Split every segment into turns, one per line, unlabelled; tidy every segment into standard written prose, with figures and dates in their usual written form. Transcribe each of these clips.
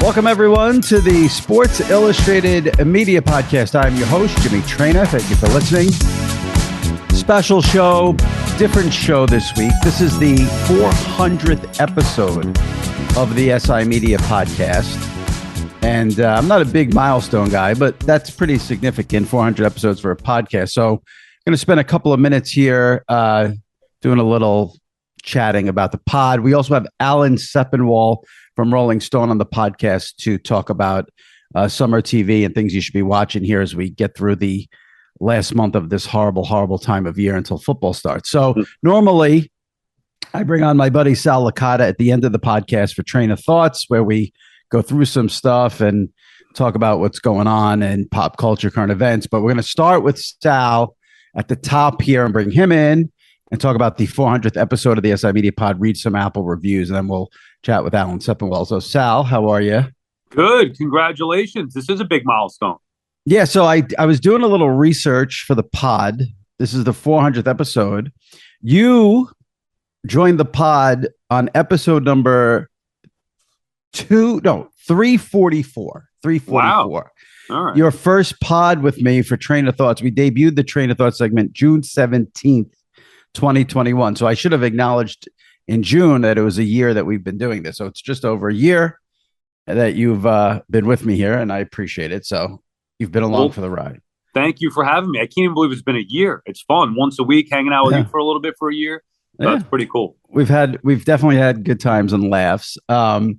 Welcome, everyone, to the Sports Illustrated Media Podcast. I'm your host, Jimmy Traina. Thank you for listening. Special show, different show this week. This is the 400th episode of the SI Media Podcast. And I'm not a big milestone guy, but that's pretty significant, 400 episodes for a podcast. So I'm going to spend a couple of minutes here doing a little chatting about the pod. We also have Alan Sepinwall from Rolling Stone on the podcast to talk about summer TV and things you should be watching here as we get through the last month of this horrible, horrible time of year until football starts. So normally I bring on my buddy Sal Licata at the end of the podcast for Train of Thoughts, where we go through some stuff and talk about what's going on and pop culture, current events. But we're going to start with Sal at the top here and bring him in and talk about the 400th episode of the SI Media Pod, read some Apple reviews, and then we'll chat with Alan Sepinwall. So, Sal, how are you?
Good. Congratulations. This is a big milestone.
Yeah, so I was doing a little research for the pod. This is the 400th episode. You joined the pod on episode number 344. 344.
Wow. All right.
Your first pod with me for Train of Thoughts. We debuted the Train of Thoughts segment June 17th, 2021. So I should have acknowledged in June that it was a year that we've been doing this. So it's just over a year that you've been with me here, and I appreciate it. So you've been along for the ride.
Thank you for having me. I can't even believe it's been a year. It's fun. Once a week, hanging out with you for a little bit for a year. That's pretty cool. We've
definitely had good times and laughs. I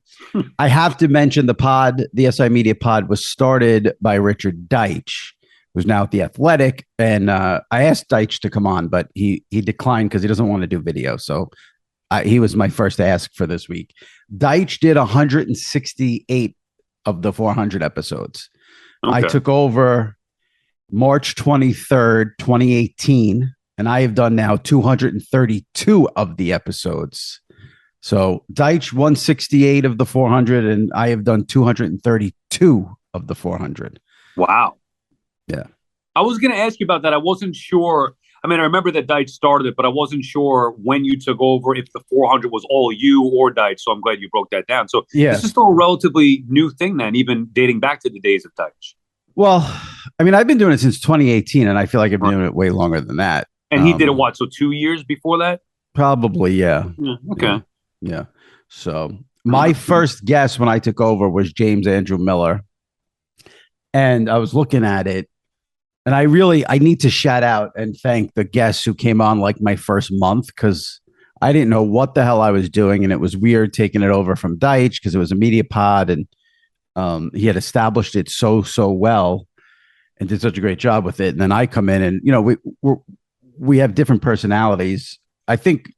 have to mention the SI Media Pod was started by Richard Deitch, who's now at The Athletic. And I asked Deitch to come on, but he declined because he doesn't want to do video. So he was my first ask for this week. Deitch did 168 of the 400 episodes. Okay. I took over March 23rd, 2018, and I have done now 232 of the episodes. So Deitch 168 of the 400, and I have done 232 of the 400.
Wow.
Yeah.
I was going to ask you about that. I wasn't sure. I mean, I remember that Deitch started it, but I wasn't sure when you took over, if the 400 was all you or Deitch. So I'm glad you broke that down. So This is still a relatively new thing then, even dating back to the days of Deitch.
Well, I mean, I've been doing it since 2018, and I feel like I've been doing it way longer than that.
And he did it, what, so 2 years before that?
Probably, yeah.
Okay.
Yeah. So my first guest when I took over was James Andrew Miller. And I was looking at it, and I need to shout out and thank the guests who came on like my first month, because I didn't know what the hell I was doing. And it was weird taking it over from Deitch because it was a media pod, and he had established it so well and did such a great job with it. And then I come in and, we have different personalities. I think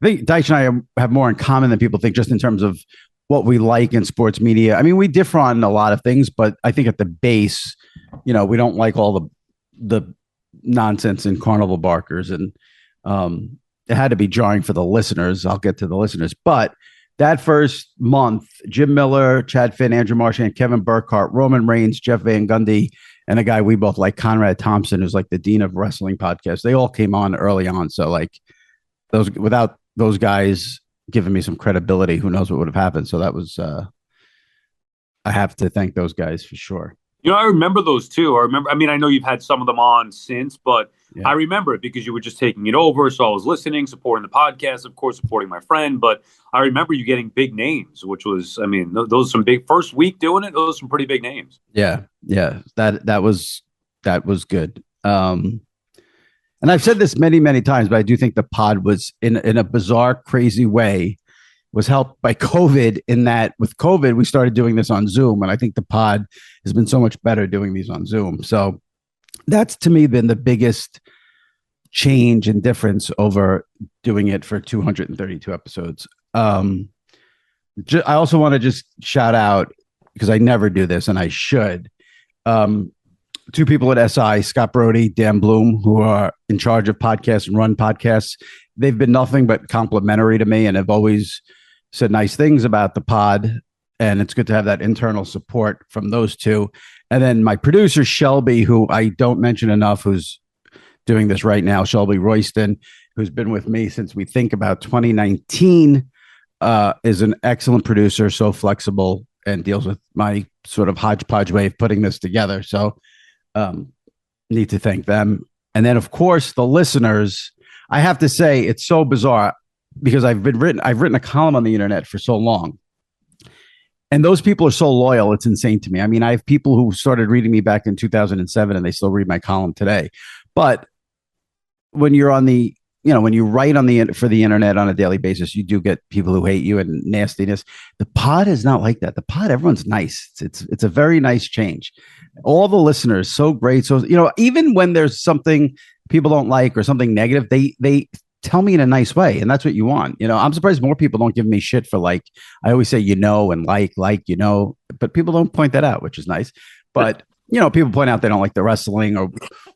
Deitch and I have more in common than people think, just in terms of what we like in sports media. I mean, we differ on a lot of things, but I think at the base, we don't like all the nonsense and carnival barkers. And it had to be jarring for the listeners. I'll get to the listeners. But that first month, Jim Miller, Chad Finn, Andrew Marchand, Kevin Burkhardt, Roman Reigns, Jeff Van Gundy, and a guy we both like, Conrad Thompson, who's like the dean of wrestling podcasts. They all came on early on. So like without those guys giving me some credibility, who knows what would have happened. So that was, I have to thank those guys for sure.
I remember those too. I know you've had some of them on since, but I remember it because you were just taking it over. So I was listening, supporting the podcast, of course, supporting my friend. But I remember you getting big names, which was, those are some big, first week doing it, those are some pretty big names.
Yeah. That was good. And I've said this many, many times, but I do think the pod was in a bizarre, crazy way, was helped by COVID, in that with COVID, we started doing this on Zoom. And I think the pod has been so much better doing these on Zoom. So that's, to me, been the biggest change and difference over doing it for 232 episodes. I also want to just shout out, because I never do this and I should, two people at SI, Scott Brody, Dan Bloom, who are in charge of podcasts and run podcasts. They've been nothing but complimentary to me and have always said nice things about the pod. And it's good to have that internal support from those two. And then my producer, Shelby, who I don't mention enough, who's doing this right now, Shelby Royston, who's been with me since we think about 2019, is an excellent producer, so flexible. and deals with my sort of hodgepodge way of putting this together. So need to thank them. And then, of course, the listeners. I have to say, it's so bizarre because I've written a column on the internet for so long. And those people are so loyal. It's insane to me. I mean, I have people who started reading me back in 2007 and they still read my column today. But when you're on the, when you write for the internet on a daily basis, you do get people who hate you and nastiness. The pod is not like that. The pod, everyone's nice. It's a very nice change. All the listeners, so great. So, even when there's something people don't like or something negative, they tell me in a nice way. And that's what you want. I'm surprised more people don't give me shit for I always say, and but people don't point that out, which is nice. But, people point out they don't like the wrestling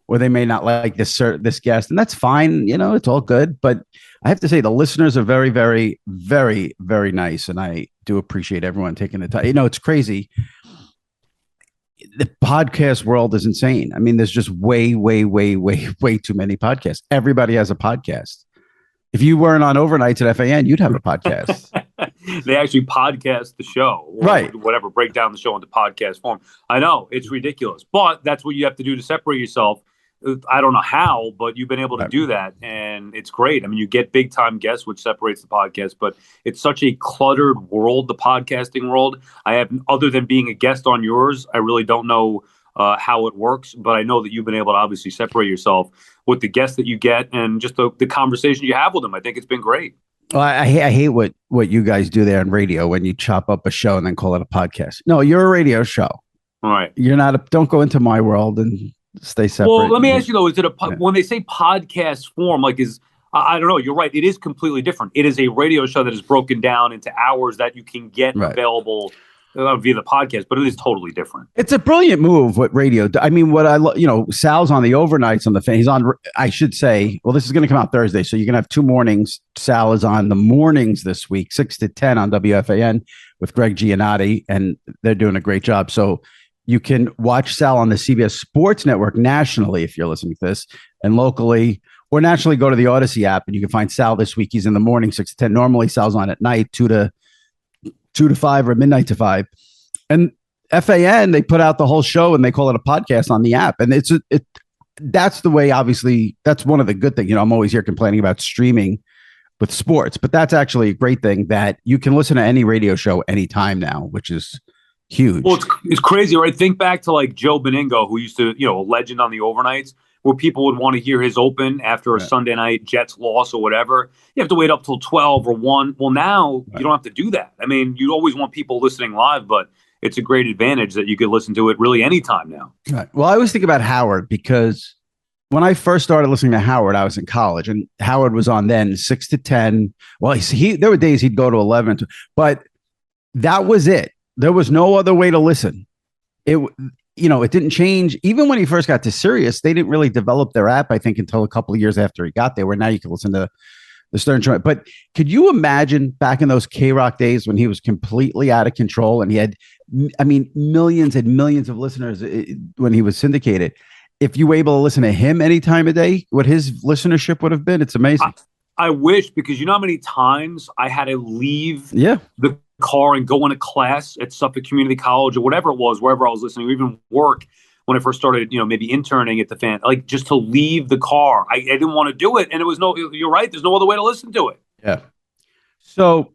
or they may not like this guest, and that's fine. It's all good. But I have to say the listeners are very, very, very, very nice. And I do appreciate everyone taking the time. It's crazy. The podcast world is insane. I mean, there's just way, way, way, way, way too many podcasts. Everybody has a podcast. If you weren't on overnights at FAN, you'd have a podcast.
They actually podcast the show,
right?
Whatever, break down the show into podcast form. I know it's ridiculous, but that's what you have to do to separate yourself. I don't know how, but you've been able to do that, and it's great. I mean, you get big time guests, which separates the podcast, but it's such a cluttered world, the podcasting world. Other than being a guest on yours, I really don't know how it works, but I know that you've been able to obviously separate yourself with the guests that you get and just the conversation you have with them. I think it's been great.
Well, I hate what you guys do there on radio when you chop up a show and then call it a podcast. No, you're a radio show.
All right.
You're not don't go into my world and stay separate.
Well, let me ask you though, is it when they say podcast form, I don't know, you're right. It is completely different. It is a radio show that is broken down into hours that you can get available via the podcast, but it is totally different.
It's a brilliant move what radio. I mean, Sal's on the overnights on the fan. He's on, I should say, well, this is going to come out Thursday. So you're going to have 2 mornings. Sal is on the mornings this week, 6 to 10 on WFAN with Greg Giannotti, and they're doing a great job. So you can watch Sal on the CBS Sports Network nationally if you're listening to this, and locally or nationally, go to the Odyssey app and you can find Sal this week. He's in the morning, 6 to 10. Normally, Sal's on at night, 2 to 5 or midnight to 5. And FAN, they put out the whole show and they call it a podcast on the app. And that's the way, obviously, that's one of the good things. I'm always here complaining about streaming with sports, but that's actually a great thing that you can listen to any radio show anytime now, which is huge.
Well, it's crazy, right? Think back to Joe Beningo, who used to, a legend on the overnights, where people would want to hear his open after a Sunday night Jets loss or whatever. You have to wait up till 12 or 1. Well, now you don't have to do that. I mean, you always want people listening live, but it's a great advantage that you could listen to it really anytime now.
Right. Well, I always think about Howard because when I first started listening to Howard, I was in college, and Howard was on then 6 to 10. Well, there were days he'd go to 11, but that was it. There was no other way to listen. It didn't change. Even when he first got to Sirius, they didn't really develop their app, I think, until a couple of years after he got there, where now you can listen to the Stern Show. But could you imagine back in those K-Rock days when he was completely out of control and he had, millions and millions of listeners when he was syndicated? If you were able to listen to him any time of day, what his listenership would have been, it's amazing.
I wish, because how many times I had to leave the car and go into class at Suffolk Community College or whatever it was, wherever I was listening, or even work when I first started, maybe interning at the fan, just to leave the car. I didn't want to do it. And you're right, there's no other way to listen to it.
Yeah. So,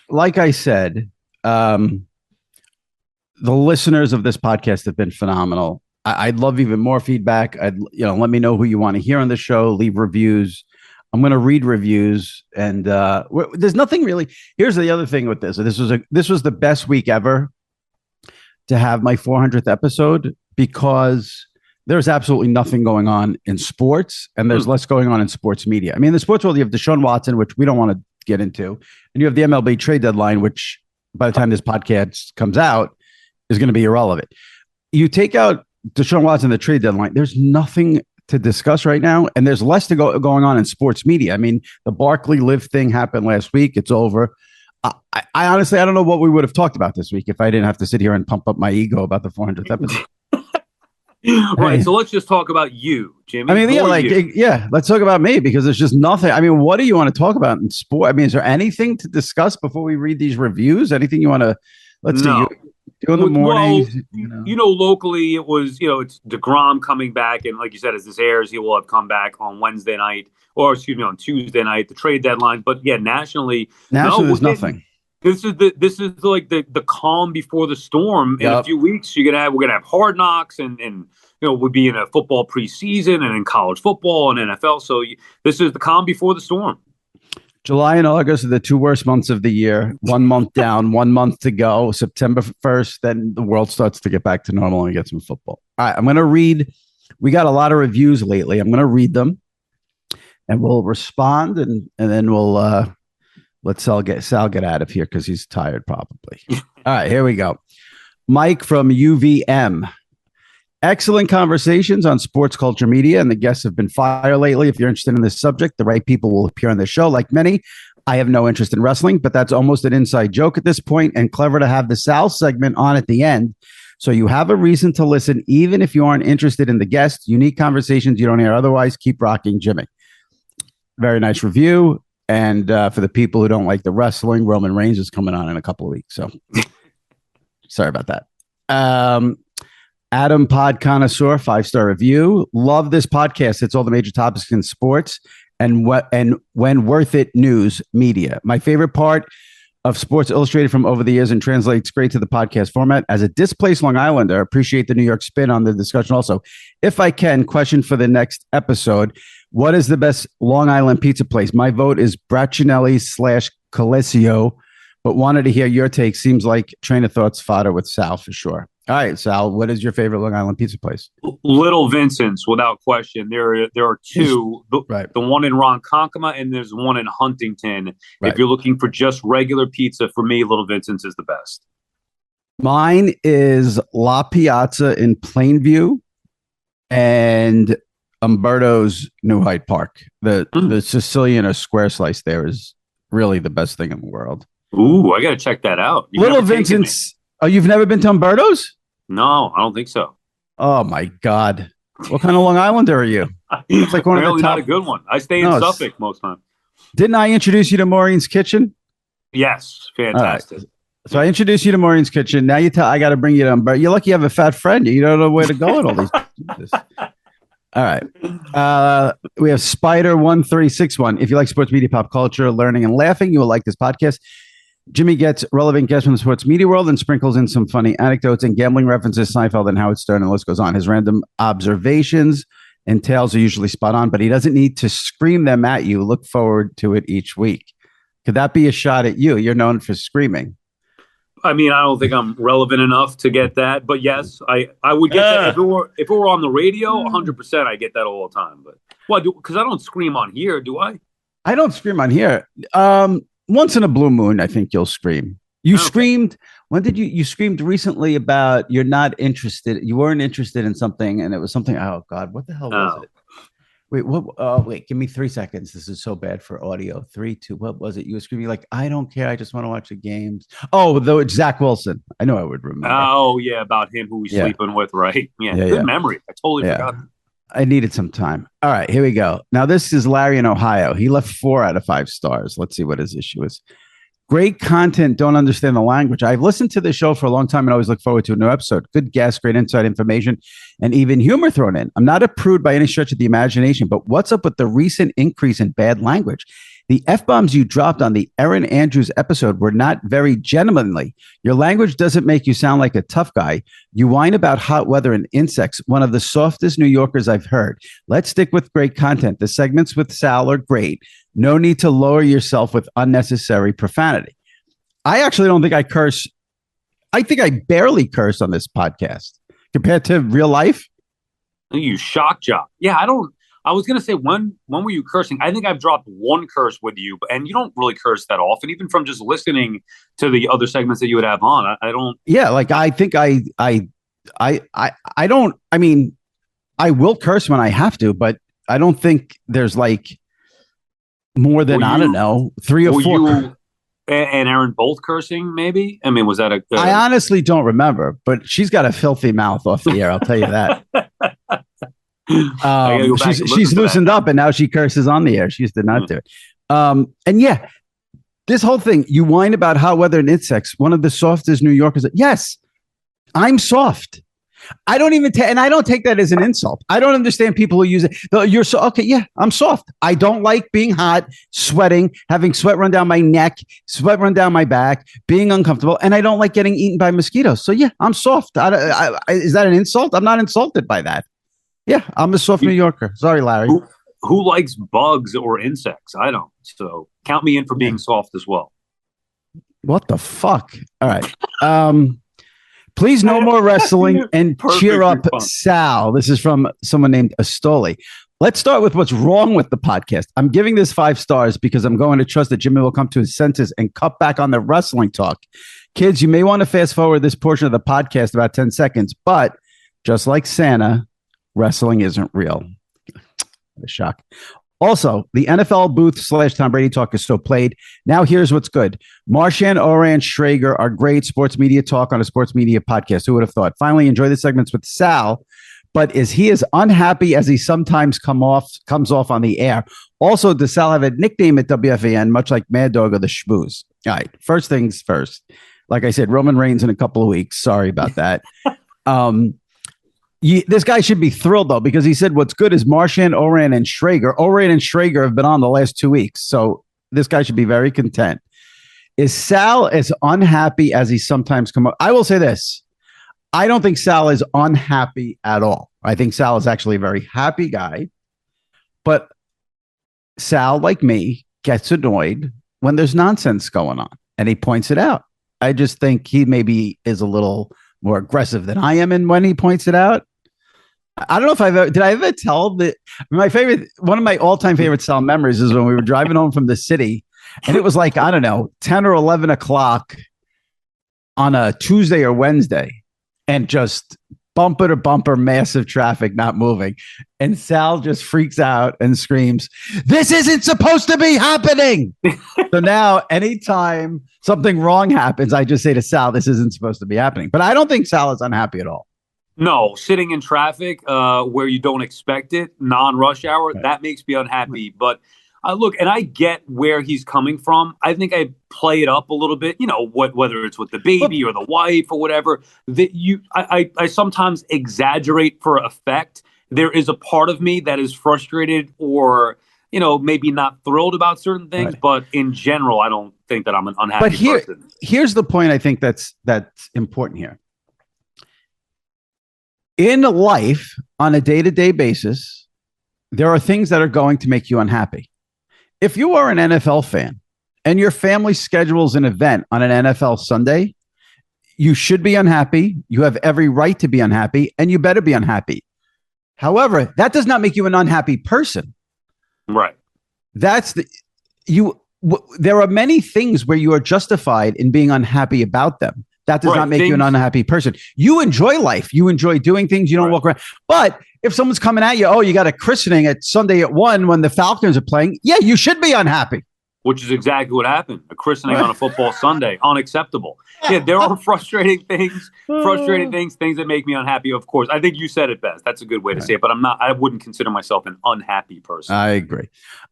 like I said, the listeners of this podcast have been phenomenal. I'd love even more feedback. Let me know who you want to hear on the show. Leave reviews. I'm going to read reviews, and there's nothing really. Here's the other thing with this. This was the best week ever to have my 400th episode, because there's absolutely nothing going on in sports, and there's less going on in sports media. I mean, in the sports world, you have Deshaun Watson, which we don't want to get into, and you have the MLB trade deadline, which by the time this podcast comes out is going to be irrelevant. You take out Deshaun Watson, the trade deadline, there's nothing to discuss right now, and there's less going on in sports media. I mean, the Barkley Live thing happened last week. It's over. I honestly, I don't know what we would have talked about this week if I didn't have to sit here and pump up my ego about the 400th episode.
Right. So let's just talk about you, Jimmy.
I mean, yeah,
Who are
like,
you?
yeah, let's talk about me because there's just nothing. I mean, what do you want to talk about in sport? I mean, is there anything to discuss before we read these reviews? Anything you want to, let's see, you
No.
do in the mornings,
Well, locally it was, it's DeGrom coming back, and like you said, as this airs, he will have come back on Wednesday night, or excuse me, on Tuesday night, the trade deadline. But yeah, nationally, no,
nationally,
we're
there's
getting
nothing.
this is like the calm before the storm. In a
Yep.
few weeks, we're gonna have Hard Knocks, and we'll be in a football preseason and in college football and NFL. So this is the calm before the storm.
July and August are the two worst months of the year. 1 month down, 1 month to go. September 1st, then the world starts to get back to normal and we get some football. All right, I'm going to read. We got a lot of reviews lately. I'm going to read them and we'll respond and then we'll let Sal get out of here because he's tired probably. All right, here we go. Mike from UVM. Excellent conversations on sports culture media, and the guests have been fire lately. If you're interested in this subject, the right people will appear on the show. Like many, I have no interest in wrestling, but that's almost an inside joke at this point, and clever to have the Sal segment on at the end. So you have a reason to listen, even if you aren't interested in the guests. Unique conversations you don't hear otherwise. Keep rocking, Jimmy. Very nice review. And for the people who don't like the wrestling, Roman Reigns is coming on in a couple of weeks. So sorry about that. Adam Pod Connoisseur, 5-star review. Love this podcast. It's all the major topics in sports and when worth it news media. My favorite part of Sports Illustrated from over the years and translates great to the podcast format. As a displaced Long Islander, appreciate the New York spin on the discussion also. If I can, question for the next episode. What is the best Long Island pizza place? My vote is Braccinelli/Coliseo, but wanted to hear your take. Seems like train of thoughts fodder with Sal for sure. All right, Sal, what is your favorite Long Island pizza place?
Little Vincent's, without question. There are two.
Right.
The one in Ronkonkoma and there's one in Huntington.
Right.
If you're looking for just regular pizza, for me, Little Vincent's is the best.
Mine is La Piazza in Plainview and Umberto's New Hyde Park. The Sicilian or square slice there is really the best thing in the world.
Ooh, I got to check that out.
Little Vincent's. Oh, you've never been to Umberto's?
No, I don't think so.
Oh my God! What kind of Long Islander are you?
It's like one of the top. Not a good one. I stay in Suffolk most time.
Didn't I introduce you to Maureen's Kitchen?
Yes, fantastic.
Right. So I introduced you to Maureen's Kitchen. Now I got to bring you to Umberto. You're lucky you have a fat friend. You don't know where to go at all these. All right. We have Spider1361. If you like sports media, pop culture, learning, and laughing, you will like this podcast. Jimmy gets relevant guests from the sports media world and sprinkles in some funny anecdotes and gambling references, Seinfeld and Howard Stern, and the list goes on. His random observations and tales are usually spot on, but he doesn't need to scream them at you. Look forward to it each week. Could that be a shot at you? You're known for screaming.
I mean, I don't think I'm relevant enough to get that, but yes, I would get that if it were on the radio. 100%, I get that all the time. But because I don't scream on here, do I?
I don't scream on here. Once in a blue moon, I think you'll scream. You screamed. When did you screamed recently about you're not interested? You weren't interested in something, and it was something. Oh God, what the hell was it? Wait, what? Wait, give me 3 seconds. This is so bad for audio. 3, 2. What was it? You were screaming like, "I don't care. I just want to watch the games." Oh, though it's Zach Wilson. I know I would remember.
Oh yeah, about him who he's sleeping with, right? Yeah, good memory. I totally forgot.
I needed some time. All right, here we go. Now, this is Larry in Ohio. He left 4 out of 5 stars. Let's see what his issue is. Great content, don't understand the language. I've listened to the show for a long time and always look forward to a new episode. Good guests, great inside information, and even humor thrown in. I'm not a prude by any stretch of the imagination, but what's up with the recent increase in bad language? The F-bombs you dropped on the Erin Andrews episode were not very gentlemanly. Your language doesn't make you sound like a tough guy. You whine about hot weather and insects, one of the softest New Yorkers I've heard. Let's stick with great content. The segments with Sal are great. No need to lower yourself with unnecessary profanity. I actually don't think I curse. I think I barely curse on this podcast compared to real life.
You shock job. Yeah, I was going to say, when were you cursing? I think I've dropped one curse with you, and you don't really curse that often, even from just listening to the other segments that you would have on. I don't.
Yeah, like I think I don't. I mean, I will curse when I have to, but I don't think there's like more than, I don't know, 3 or 4.
And Aaron both cursing, maybe? I mean, was that
I honestly don't remember, but she's got a filthy mouth off the air. I'll tell you that. She's loosened up, and now she curses on the air. She used to not do it. And yeah, this whole thing, you whine about hot weather and insects. One of the softest New Yorkers. Yes, I'm soft. I don't even and I don't take that as an insult. I don't understand people who use it. You're so okay. Yeah, I'm soft. I don't like being hot, sweating, having sweat run down my neck, sweat run down my back, being uncomfortable, and I don't like getting eaten by mosquitoes. So yeah, I'm soft. Is that an insult? I'm not insulted by that. Yeah, I'm a soft New Yorker. Sorry, Larry.
Who likes bugs or insects? I don't. So count me in for being soft as well.
What the fuck? All right. Please, no more wrestling and cheer up Sal. This is from someone named Astoli. Let's start with what's wrong with the podcast. I'm giving this 5 stars because I'm going to trust that Jimmy will come to his senses and cut back on the wrestling talk. Kids, you may want to fast forward this portion of the podcast about 10 seconds, but just like Santa, wrestling isn't real. What a shock. Also, the NFL booth / Tom Brady talk is still played. Now, here's what's good. Marchand, Oran, Schrager are great sports media talk on a sports media podcast. Who would have thought? Finally, enjoy the segments with Sal, but is he as unhappy as he sometimes comes off on the air? Also, does Sal have a nickname at WFAN, much like Mad Dog or the Schmooze? All right, first things first. Like I said, Roman Reigns in a couple of weeks. Sorry about that. This guy should be thrilled, though, because he said what's good is Marchand, Oran, and Schrager. Oran and Schrager have been on the last 2 weeks, so this guy should be very content. Is Sal as unhappy as he sometimes comes up? I will say this. I don't think Sal is unhappy at all. I think Sal is actually a very happy guy, but Sal, like me, gets annoyed when there's nonsense going on, and he points it out. I just think he maybe is a little more aggressive than I am, and when he points it out, I don't know if did I ever tell that one of my all-time favorite Sal memories is when we were driving home from the city, and it was like, I don't know, 10 or 11 o'clock on a Tuesday or Wednesday, and just bumper to bumper, massive traffic, not moving. And Sal just freaks out and screams, "This isn't supposed to be happening." So now anytime something wrong happens, I just say to Sal, "This isn't supposed to be happening." But I don't think Sal is unhappy at all.
No, sitting in traffic where you don't expect it, non-rush hour, right, that makes me unhappy. But look, and I get where he's coming from. I think I play it up a little bit, whether it's with the baby or the wife or whatever, that I sometimes exaggerate for effect. There is a part of me that is frustrated or, maybe not thrilled about certain things. Right. But in general, I don't think that I'm an unhappy person.
Here's the point I think that's important here. In life, on a day-to-day basis, there are things that are going to make you unhappy. If you are an NFL fan and your family schedules an event on an NFL Sunday, you should be unhappy. You have every right to be unhappy, and you better be unhappy. However, that does not make you an unhappy person.
Right.
There are many things where you are justified in being unhappy about them. That does not make you an unhappy person. You enjoy life. You enjoy doing things. You don't walk around. But if someone's coming at you, you got a christening at Sunday at 1 when the Falcons are playing. Yeah, you should be unhappy.
Which is exactly what happened. A christening on a football Sunday. Unacceptable. Yeah, there are frustrating things that make me unhappy, of course. I think you said it best. That's a good way to say it. But I wouldn't consider myself an unhappy person.
I agree.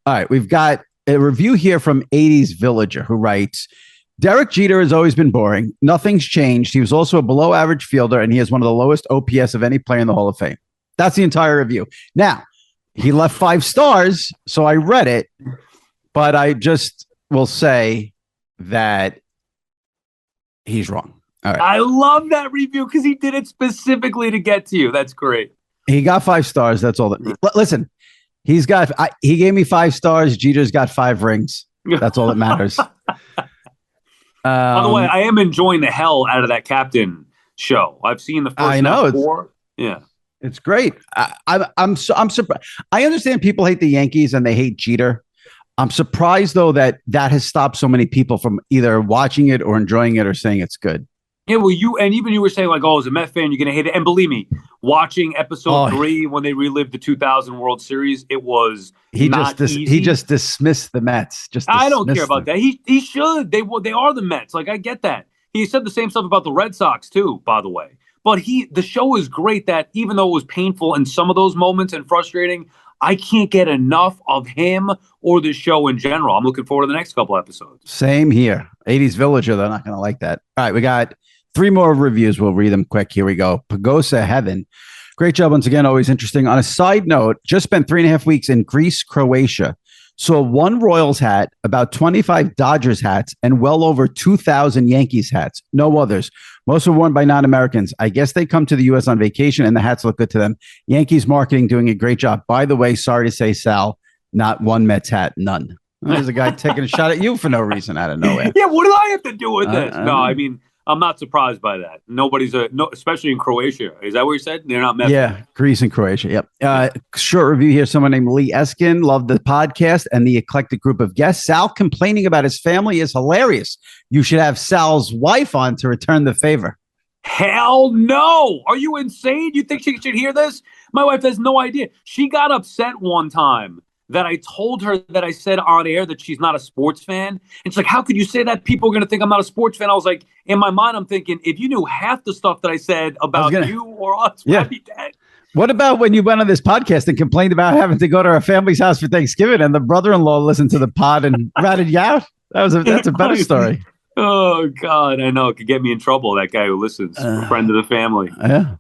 All right. We've got a review here from 80s Villager who writes, Derek Jeter has always been boring. Nothing's changed. He was also a below average fielder, and he has one of the lowest OPS of any player in the Hall of Fame. That's the entire review. Now, he left 5 stars, so I read it, but I just will say that he's wrong. All right.
I love that review because he did it specifically to get to you. That's great.
He got 5 stars. That's all. Listen, he gave me 5 stars. Jeter's got 5 rings. That's all that matters.
By the way, I am enjoying the hell out of that captain show. I've seen the first 4. Yeah,
it's great. I'm surprised. I understand people hate the Yankees and they hate Jeter. I'm surprised though that has stopped so many people from either watching it or enjoying it or saying it's good.
Yeah, well, you were saying like, oh, as a Met fan, you're gonna hate it. And believe me, watching episode 3 when they relived the 2000 World Series, it was not easy.
He just dismissed the Mets.
I don't care about that. He should. They are the Mets. Like I get that. He said the same stuff about the Red Sox too, by the way. But the show is great that even though it was painful in some of those moments and frustrating, I can't get enough of him or the show in general. I'm looking forward to the next couple episodes.
Same here. 80s Villager, they're not going to like that. All right, we got 3 more reviews. We'll read them quick. Here we go. Pagosa Heaven. Great job once again. Always interesting. On a side note, just spent 3.5 weeks in Greece, Croatia. Saw 1 Royals hat, about 25 Dodgers hats, and well over 2,000 Yankees hats. No others. Most were worn by non-Americans. I guess they come to the U.S. on vacation, and the hats look good to them. Yankees marketing doing a great job. By the way, sorry to say, Sal, not one Mets hat, none. There's a guy taking a shot at you for no reason out of nowhere.
Yeah, what do I have to do with this? No, I mean, I'm not surprised by that. Nobody's especially in Croatia. Is that what you said? They're not Mets.
Yeah, Greece and Croatia. Yep. Short review here. Someone named Lee Eskin loved the podcast and the eclectic group of guests. Sal complaining about his family is hilarious. You should have Sal's wife on to return the favor.
Hell no. Are you insane? You think she should hear this? My wife has no idea. She got upset one time that I told her that I said on air that she's not a sports fan. And she's like, how could you say that? People are going to think I'm not a sports fan. I was like, in my mind, I'm thinking, if you knew half the stuff that I said about you or us, I'd be dead.
What about when you went on this podcast and complained about having to go to our family's house for Thanksgiving and the brother-in-law listened to the pod and ratted you out? That's a better story.
Oh, God, I know. It could get me in trouble, that guy who listens. Friend of the family.
Yeah.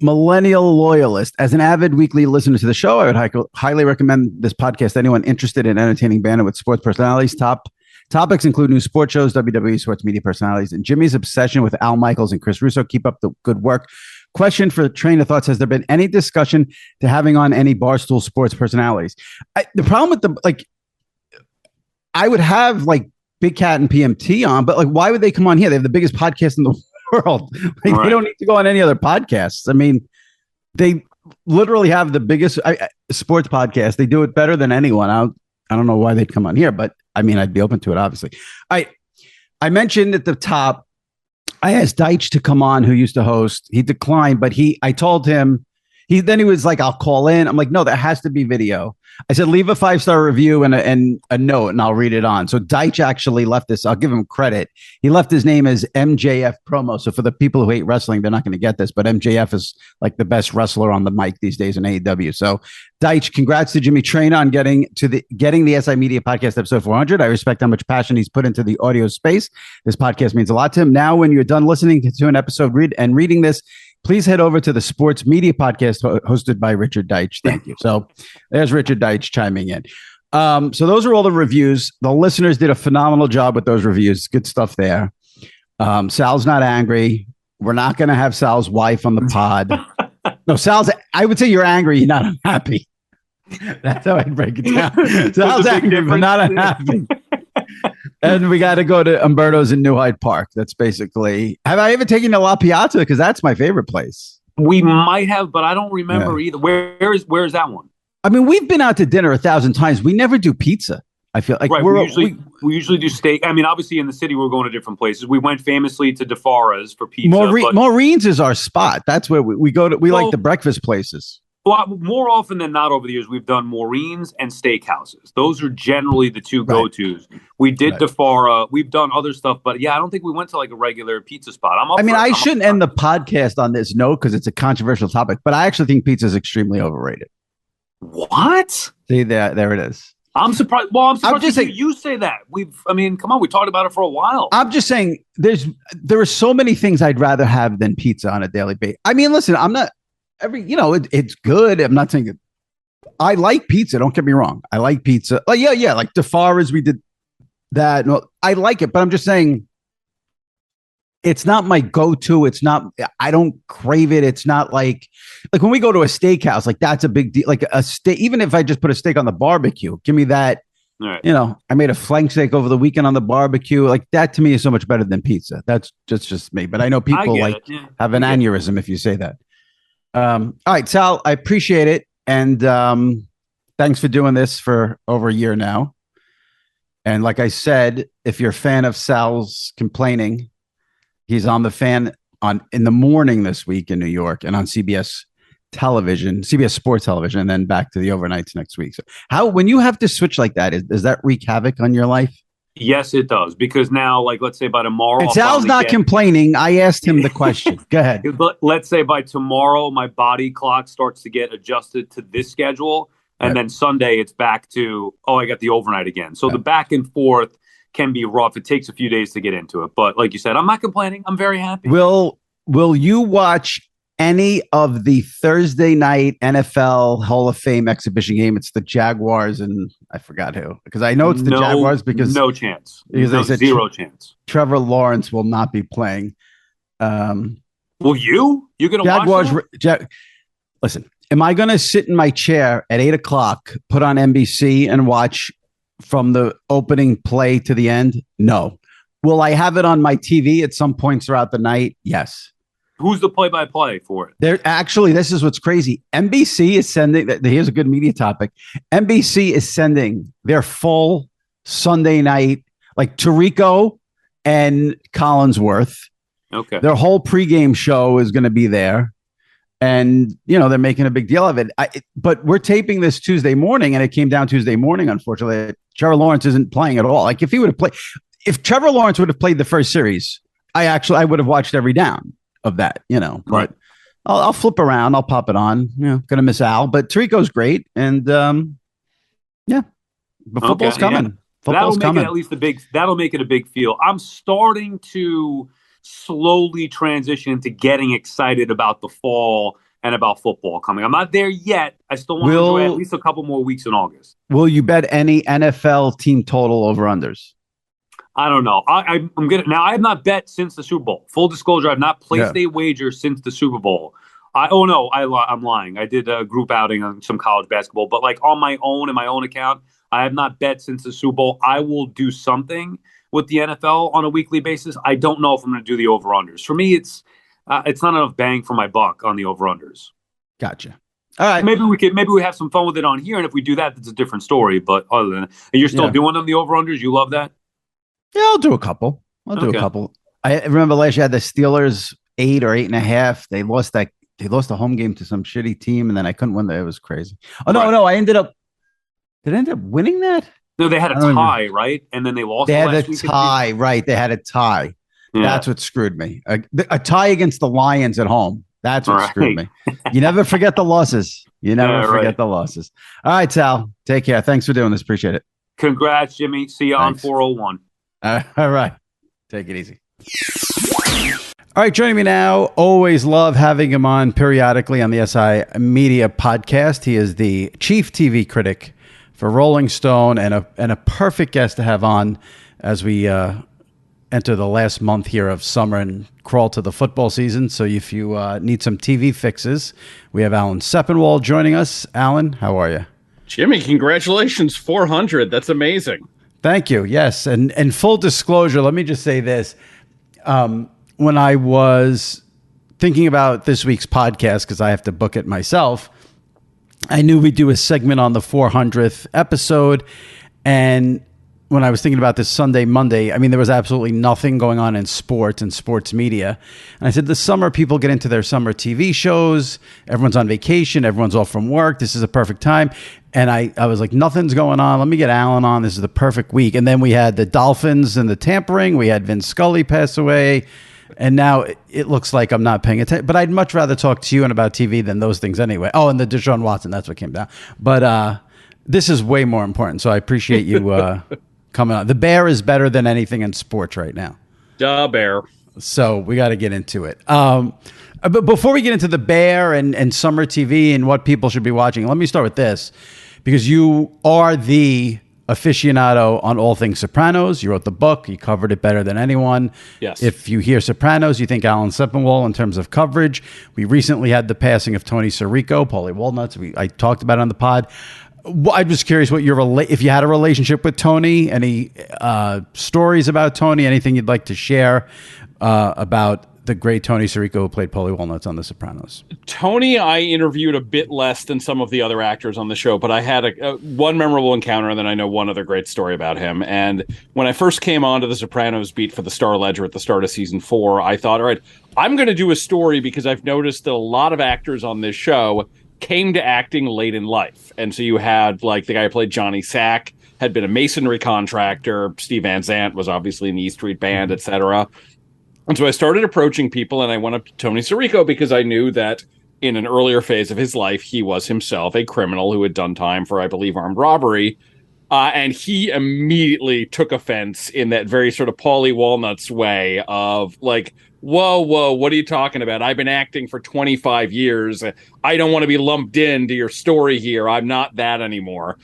Millennial loyalist. As an avid weekly listener to the show, I would highly recommend this podcast to anyone interested in entertaining banter with sports personalities. Topics include new sports shows, WWE sports media personalities, and Jimmy's obsession with Al Michaels and Chris Russo. Keep up the good work. Question for Traina Thoughts: has there been any discussion to having on any Barstool sports personalities? The problem with I would have Big Cat and PMT on, but why would they come on here? They have the biggest podcast in the world. They don't need to go on any other podcasts. I mean, they literally have the biggest sports podcast. They do it better than anyone. I don't know why they'd come on here, but I mean, I'd be open to it, obviously. I mentioned at the top, I asked Deitch to come on, who used to host. He declined, but I told him, he was like, I'll call in. I'm like, no, that has to be video. I said, leave a 5-star review and a note, and I'll read it on. So Deitch actually left this. I'll give him credit. He left his name as MJF Promo. So for the people who hate wrestling, they're not going to get this, but MJF is like the best wrestler on the mic these days in AEW. So Deitch, congrats to Jimmy Traina on getting the SI Media Podcast episode 400. I respect how much passion he's put into the audio space. This podcast means a lot to him. Now, when you're done listening to an episode and reading this, please head over to the Sports Media Podcast hosted by Richard Deitch. Thank you. So there's Richard Deitch chiming in. So those are all the reviews. The listeners did a phenomenal job with those reviews. Good stuff there. Sal's not angry. We're not going to have Sal's wife on the pod. No, I would say you're angry. You're not unhappy. That's how I break it down. Sal's angry, but not unhappy. And we got to go to Umberto's in New Hyde Park. That's basically. Have I ever taken you to La Piazza? Because that's my favorite place.
We might have, but I don't remember either. Where is that one?
I mean, we've been out to dinner 1,000 times. We never do pizza. I feel like
we usually do steak. I mean, obviously in the city we're going to different places. We went famously to DeFara's for pizza.
Maureen's is our spot. That's where we go to. We like the breakfast places.
Well, more often than not over the years, we've done Maureen's and steakhouses. Those are generally the two go-tos. We did DeFara. We've done other stuff, but I don't think we went to a regular pizza spot.
I shouldn't end the podcast on this note because it's a controversial topic, but I actually think pizza is extremely overrated.
What?
See, there it is.
I'm surprised. Well, I'm surprised just saying, you say that. Come on, we talked about it for a while.
I'm just saying there are so many things I'd rather have than pizza on a daily basis. I mean, listen, I'm not it's good. I'm not saying it. I like pizza. Don't get me wrong. I like pizza. Like DeFara's, we did that. No, I like it, but I'm just saying it's not my go-to. It's not, I don't crave it. It's not like when we go to a steakhouse, that's a big deal. Like a steak, even if I just put a steak on the barbecue, give me that.
Right.
I made a flank steak over the weekend on the barbecue. Like that to me is so much better than pizza. That's just me. But I know people have an aneurysm if you say that. All right, Sal, I appreciate it. And thanks for doing this for over a year now. And like I said, if you're a fan of Sal's complaining, He's on the Fan in the morning this week in New York, and on CBS television, CBS Sports Television, and then back to the overnights next week. So when you have to switch like that, does that wreak havoc on your life?
Yes, it does. Because now, like, let's say by tomorrow,
and Sal's not complaining. I asked him the question. Go ahead.
Let's say by tomorrow, my body clock starts to get adjusted to this schedule. And then Sunday, it's back to, I got the overnight again. So the back and forth can be rough. It takes a few days to get into it. But like you said, I'm not complaining. I'm very happy.
Will you watch any of the Thursday night NFL Hall of Fame exhibition game? It's the Jaguars and I forgot who, because I know it's the Jaguars because
no chance.
Because they said
zero chance.
Trevor Lawrence will not be playing.
Will you? You're going to
Jaguars?
Watch
listen, am I going to sit in my chair at 8:00, put on NBC and watch from the opening play to the end? No. Will I have it on my TV at some points throughout the night? Yes.
Who's the play-by-play for it?
This is what's crazy. NBC is sending, here's a good media topic. NBC is sending their full Sunday night, like Tirico and Collinsworth.
Okay.
Their whole pregame show is going to be there. And, they're making a big deal of it. But we're taping this Tuesday morning, and it came down Tuesday morning, unfortunately. Trevor Lawrence isn't playing at all. Like, if Trevor Lawrence would have played the first series, I would have watched every down of that, but
right.
I'll flip around. I'll pop it on, gonna miss Al, but Tirico's great. And but football's coming. Yeah. Football's coming.
That'll make it a big feel. I'm starting to slowly transition into getting excited about the fall and about football coming. I'm not there yet. I still want to enjoy at least a couple more weeks in August.
Will you bet any NFL team total over unders?
I don't know. I'm gonna now. I have not bet since the Super Bowl. Full disclosure, I've not placed a wager since the Super Bowl. I'm lying. I did a group outing on some college basketball, but like on my own in my own account, I have not bet since the Super Bowl. I will do something with the NFL on a weekly basis. I don't know if I'm going to do the over unders. For me, it's not enough bang for my buck on the over unders.
Gotcha. All right.
Maybe we have some fun with it on here, and if we do that, that's a different story. But other than that, and you're still doing them the over unders. You love that.
Yeah, I'll do a couple. A couple. I remember last year I had the Steelers 8 or 8.5. They lost the home game to some shitty team, and then I couldn't win that. It was crazy. Oh no, no! I ended up winning that.
No, they had a tie, right? And then they lost.
They had a tie, right? They had a tie. Yeah. That's what screwed me. A tie against the Lions at home. That's what screwed me. You never forget the losses. The losses. All right, Sal. Take care. Thanks for doing this. Appreciate it.
Congrats, Jimmy. See you on 401.
All right. Take it easy. All right. Joining me now. Always love having him on periodically on the SI Media podcast. He is the chief TV critic for Rolling Stone and a perfect guest to have on as we enter the last month here of summer and crawl to the football season. So if you need some TV fixes, we have Alan Sepinwall joining us. Alan, how are you?
Jimmy, congratulations. 400. That's amazing.
Thank you. Yes. And full disclosure, let me just say this. When I was thinking about this week's podcast, because I have to book it myself, I knew we'd do a segment on the 400th episode. And when I was thinking about this Monday, I mean, there was absolutely nothing going on in sports and sports media. And I said, this summer, people get into their summer TV shows. Everyone's on vacation. Everyone's off from work. This is a perfect time. And I was like, nothing's going on. Let me get Alan on. This is the perfect week. And then we had the Dolphins and the tampering. We had Vince Scully pass away. And now it looks like I'm not paying attention. But I'd much rather talk to you and about TV than those things anyway. Oh, and the Deshaun Watson. That's what came down. But this is way more important. So I appreciate you coming on. The Bear is better than anything in sports right now.
Da Bear.
So we got to get into it. But before we get into the Bear and summer TV and what people should be watching, let me start with this. Because you are the aficionado on all things Sopranos. You wrote the book. You covered it better than anyone.
Yes.
If you hear Sopranos, you think Alan Sepinwall in terms of coverage. We recently had the passing of Tony Sirico, Paulie Walnuts. I talked about it on the pod. I'm just curious what if you had a relationship with Tony, any stories about Tony, anything you'd like to share about the great Tony Sirico who played Paulie Walnuts on The Sopranos?
Tony, I interviewed a bit less than some of the other actors on the show, but I had one memorable encounter, and then I know one other great story about him. And when I first came onto The Sopranos beat for the Star Ledger at the start of season 4, I thought, all right, I'm going to do a story because I've noticed that a lot of actors on this show came to acting late in life. And so you had, like, the guy who played Johnny Sack had been a masonry contractor. Steve Van Zandt was obviously in the E Street Band, etc. And so I started approaching people, and I went up to Tony Sirico because I knew that in an earlier phase of his life, he was himself a criminal who had done time for, I believe, armed robbery. And he immediately took offense in that very sort of Paulie Walnuts way of like, whoa, what are you talking about? I've been acting for 25 years. I don't want to be lumped into your story here. I'm not that anymore.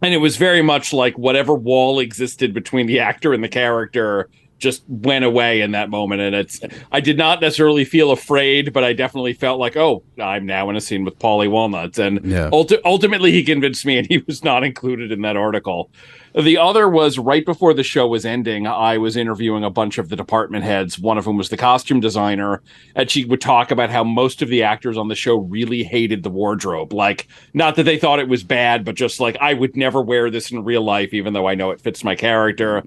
And it was very much like whatever wall existed between the actor and the character just went away in that moment. And I did not necessarily feel afraid, but I definitely felt like, oh, I'm now in a scene with Paulie Walnuts. And ultimately he convinced me, and he was not included in that article. The other was right before the show was ending, I was interviewing a bunch of the department heads, one of whom was the costume designer, and she would talk about how most of the actors on the show really hated the wardrobe. Like, not that they thought it was bad, but just like, I would never wear this in real life, even though I know it fits my character.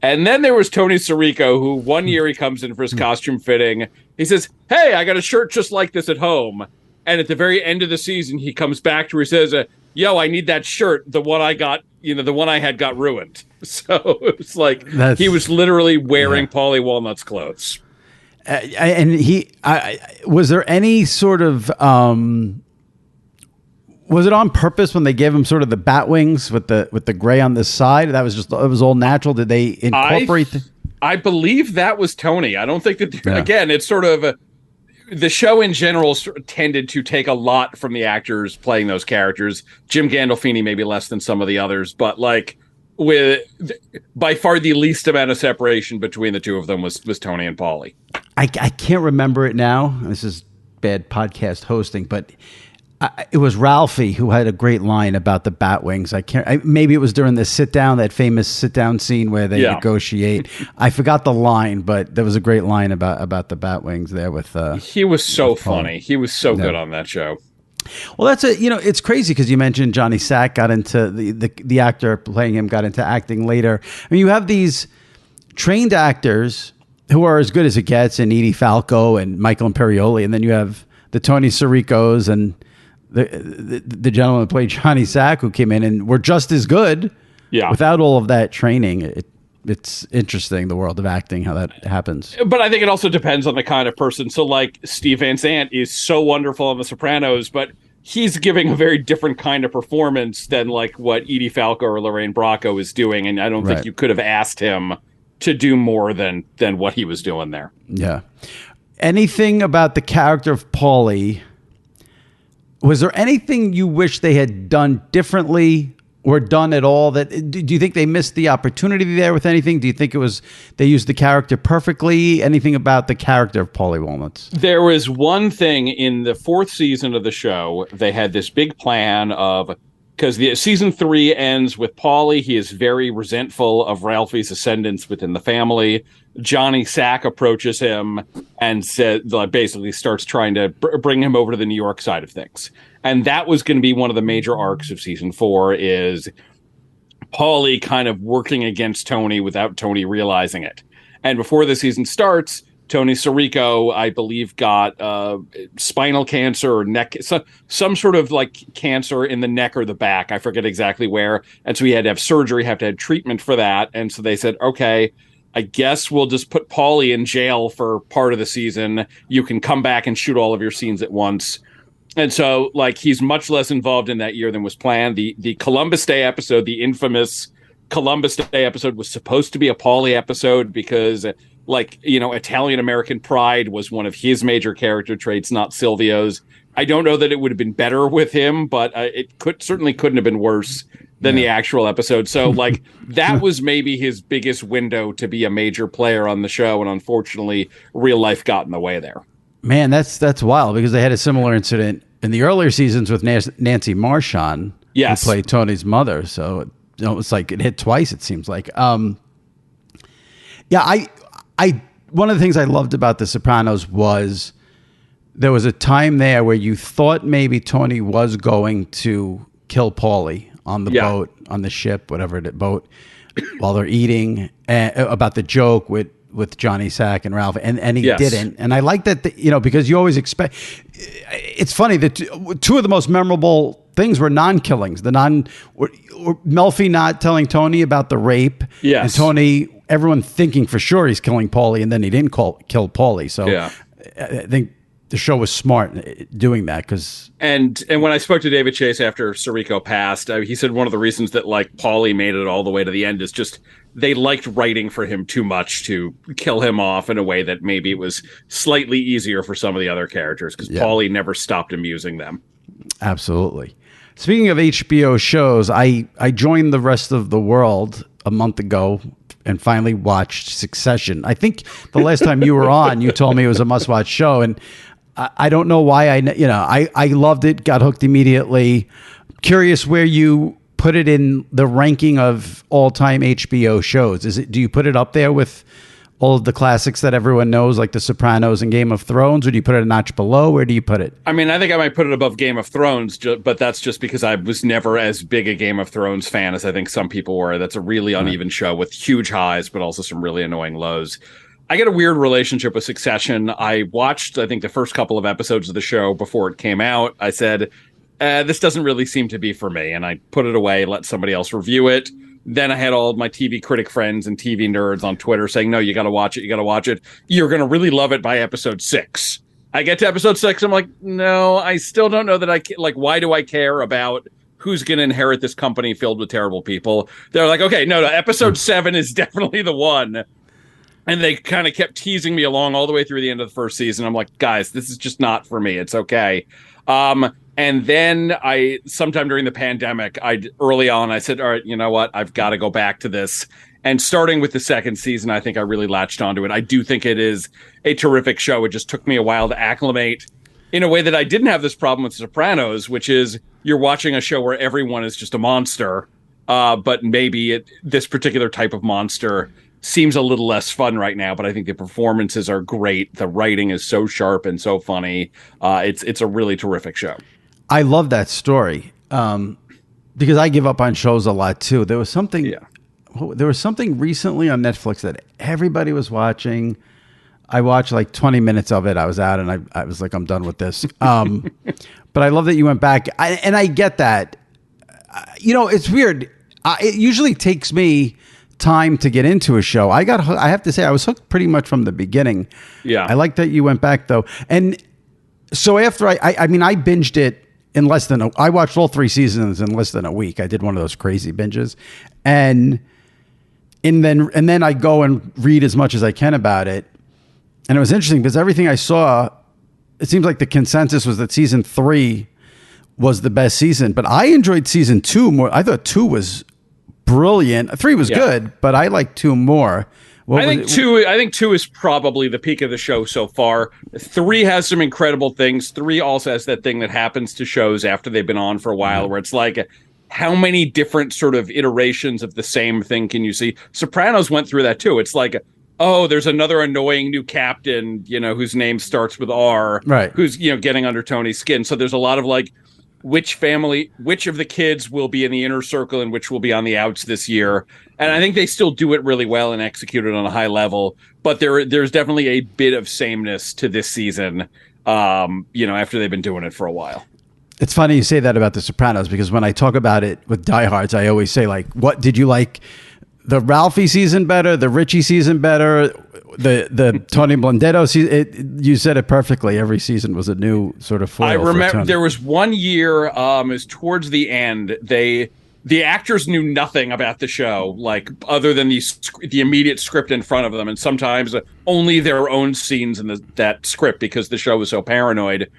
And then there was Tony Sirico, who one year he comes in for his costume fitting. He says, hey, I got a shirt just like this at home. And at the very end of the season, he comes back to where he says, yo, I need that shirt. The one I got, the one I had got ruined. So it was like he was literally wearing Paulie Walnuts clothes.
And was there any sort of... was it on purpose when they gave him sort of the bat wings with the gray on the side? That was just, it was all natural. Did they incorporate?
I believe that was Tony. I don't think that, again, it's sort of, the show in general tended to take a lot from the actors playing those characters. Jim Gandolfini maybe less than some of the others, but like with by far the least amount of separation between the two of them was Tony and Paulie.
I can't remember it now. This is bad podcast hosting, but it was Ralphie who had a great line about the bat wings. Maybe it was during the that famous sit down scene where they negotiate. I forgot the line, but there was a great line about the bat wings there with.
He was so funny. He was so good on that show.
Well, that's it's crazy because you mentioned Johnny Sack got into the actor playing him got into acting later. I mean, you have these trained actors who are as good as it gets, and Edie Falco and Michael Imperioli, and then you have the Tony Siricos and the gentleman who played Johnny Sack who came in and were just as good without all of that training. It's interesting, the world of acting, how that happens.
But I think it also depends on the kind of person. So like Steve Van Zandt is so wonderful on The Sopranos, but he's giving a very different kind of performance than like what Edie Falco or Lorraine Bracco is doing. And I don't think you could have asked him to do more than what he was doing there.
Yeah. Anything about the character of Paulie? Was there anything you wish they had done differently or done at all? Do you think they missed the opportunity there with anything? Do you think they used the character perfectly? Anything about the character of Paulie Walnuts?
There was one thing in the 4th season of the show. They had this big plan of, because the season 3 ends with Paulie. He is very resentful of Ralphie's ascendance within the family. Johnny Sack approaches him and basically starts trying to bring him over to the New York side of things. And that was going to be one of the major arcs of season 4 is Paulie kind of working against Tony without Tony realizing it. And before the season starts, Tony Sirico, I believe, got spinal cancer or neck, some sort of like cancer in the neck or the back. I forget exactly where. And so he had to have surgery, have to have treatment for that. And so they said, okay, I guess we'll just put Paulie in jail for part of the season. You can come back and shoot all of your scenes at once. And so, like, he's much less involved in that year than was planned. The Columbus Day episode, the infamous Columbus Day episode, was supposed to be a Paulie episode because, like, Italian American pride was one of his major character traits, not Silvio's. I don't know that it would have been better with him, but it certainly couldn't have been worse than the actual episode. So like that was maybe his biggest window to be a major player on the show. And unfortunately, real life got in the way there.
Man, that's wild because they had a similar incident in the earlier seasons with Nancy Marchand, who played Tony's mother. So it's like it hit twice, it seems like. I one of the things I loved about The Sopranos was there was a time there where you thought maybe Tony was going to kill Paulie on the boat, on the ship, whatever the boat, while they're eating, about the joke with Johnny Sack and Ralph, and he didn't. And I like that, because you always expect. It's funny that two of the most memorable things were non-killings. Or Melfi not telling Tony about the rape, and Tony, everyone thinking for sure he's killing Paulie, and then he didn't kill Paulie. So I think the show was smart doing that because.
And when I spoke to David Chase after Sirico passed, he said one of the reasons that Paulie made it all the way to the end is just they liked writing for him too much to kill him off in a way that maybe it was slightly easier for some of the other characters because Paulie never stopped amusing them. Absolutely.
Speaking of HBO shows, I joined the rest of the world a month ago and finally watched Succession. I think the last time you were on, you told me it was a must-watch show, and I don't know why I loved it, got hooked immediately. Curious where you put it in the ranking of all-time HBO shows. Do you put it up there with all of the classics that everyone knows, like The Sopranos and Game of Thrones, or do you put it a notch below? Where do you put it?
I mean, I think I might put it above Game of Thrones, but that's just because I was never as big a Game of Thrones fan as I think some people were. That's a really uneven show with huge highs, but also some really annoying lows. I get a weird relationship with Succession. I watched, I think, the first couple of episodes of the show before it came out. I said, this doesn't really seem to be for me. And I put it away, let somebody else review it. Then I had all of my TV critic friends and TV nerds on Twitter saying, no, you got to watch it. You got to watch it. You're going to really love it by episode 6. I get to episode 6. I'm like, no, I still don't know that why do I care about who's going to inherit this company filled with terrible people? They're like, okay, no, episode 7 is definitely the one. And they kind of kept teasing me along all the way through the end of the first season. I'm like, guys, this is just not for me. It's okay. And then sometime during the pandemic, early on, I said, all right, you know what? I've got to go back to this. And starting with the second season, I think I really latched onto it. I do think it is a terrific show. It just took me a while to acclimate in a way that I didn't have this problem with Sopranos, which is you're watching a show where everyone is just a monster. But maybe this particular type of monster seems a little less fun right now, but I think the performances are great. The writing is so sharp and so funny. It's a really terrific show.
I love that story because I give up on shows a lot too. There was something recently on Netflix that everybody was watching. I watched like 20 minutes of it. I was out and I was like, I'm done with this. But I love that you went back. And I get that. It's weird. It usually takes me time to get into a show. I have to say I was hooked pretty much from the beginning.
Yeah.
I like that you went back though. And so after I binged it in less than I watched all 3 seasons in less than a week. I did one of those crazy binges. And then I go and read as much as I can about it. And it was interesting because everything I saw, it seems like the consensus was that season 3 was the best season, but I enjoyed season 2 more. I thought 2 was brilliant. 3 was good, but I like 2 more.
I think 2 is probably the peak of the show so far. 3 has some incredible things. 3 also has that thing that happens to shows after they've been on for a while, where it's like, how many different sort of iterations of the same thing can you see? Sopranos went through that too. It's like, oh, there's another annoying new captain, whose name starts with R,
right?
Who's getting under Tony's skin. So there's a lot of like, which of the kids will be in the inner circle and which will be on the outs this year. And I think they still do it really well and execute it on a high level. But there's definitely a bit of sameness to this season, after they've been doing it for a while.
It's funny you say that about The Sopranos, because when I talk about it with diehards, I always say, like, what did you like? The Ralphie season better? The Richie season better? The Tony Blundetto season? You said it perfectly. Every season was a new sort of foil.
I remember there was one year, it was towards the end, the actors knew nothing about the show, like other than the immediate script in front of them, and sometimes only their own scenes in that script because the show was so paranoid.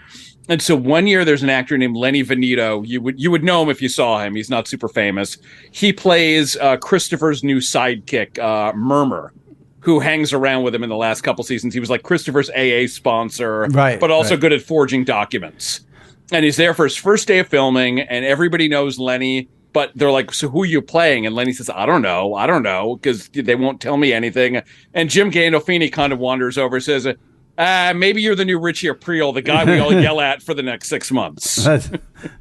And so one year there's an actor named Lenny Veneto. You would know him if you saw him. He's not super famous. He plays Christopher's new sidekick, Murmur, who hangs around with him in the last couple seasons. He was like Christopher's AA sponsor,
right,
but also good at forging documents. And he's there for his first day of filming, and everybody knows Lenny but they're like, so who are you playing? And Lenny says, I don't know, because they won't tell me anything. And Jim Gandolfini kind of wanders over and says, maybe you're the new Richie Aprile, the guy we all yell at for the next 6 months.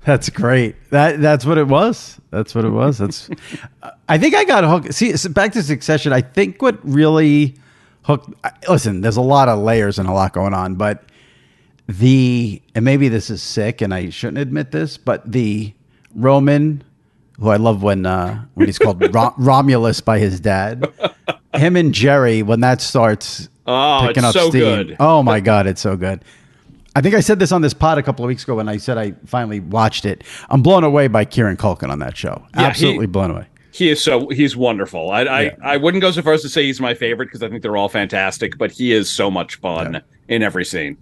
That's great. That's what it was. That's what it was. I think I got hooked. See, back to Succession. I think what really hooked. Listen, there's a lot of layers and a lot going on, but and maybe this is sick, and I shouldn't admit this, but the Roman, who I love when he's called Romulus by his dad, him and Jerry, when that starts picking up
so
steam.
Good.
Oh my God, it's so good. I think I said this on this pod a couple of weeks ago when I said I finally watched it. I'm blown away by Kieran Culkin on that show. Yeah, absolutely blown away.
He's wonderful. I wouldn't go so far as to say he's my favorite because I think they're all fantastic, but he is so much fun in every scene.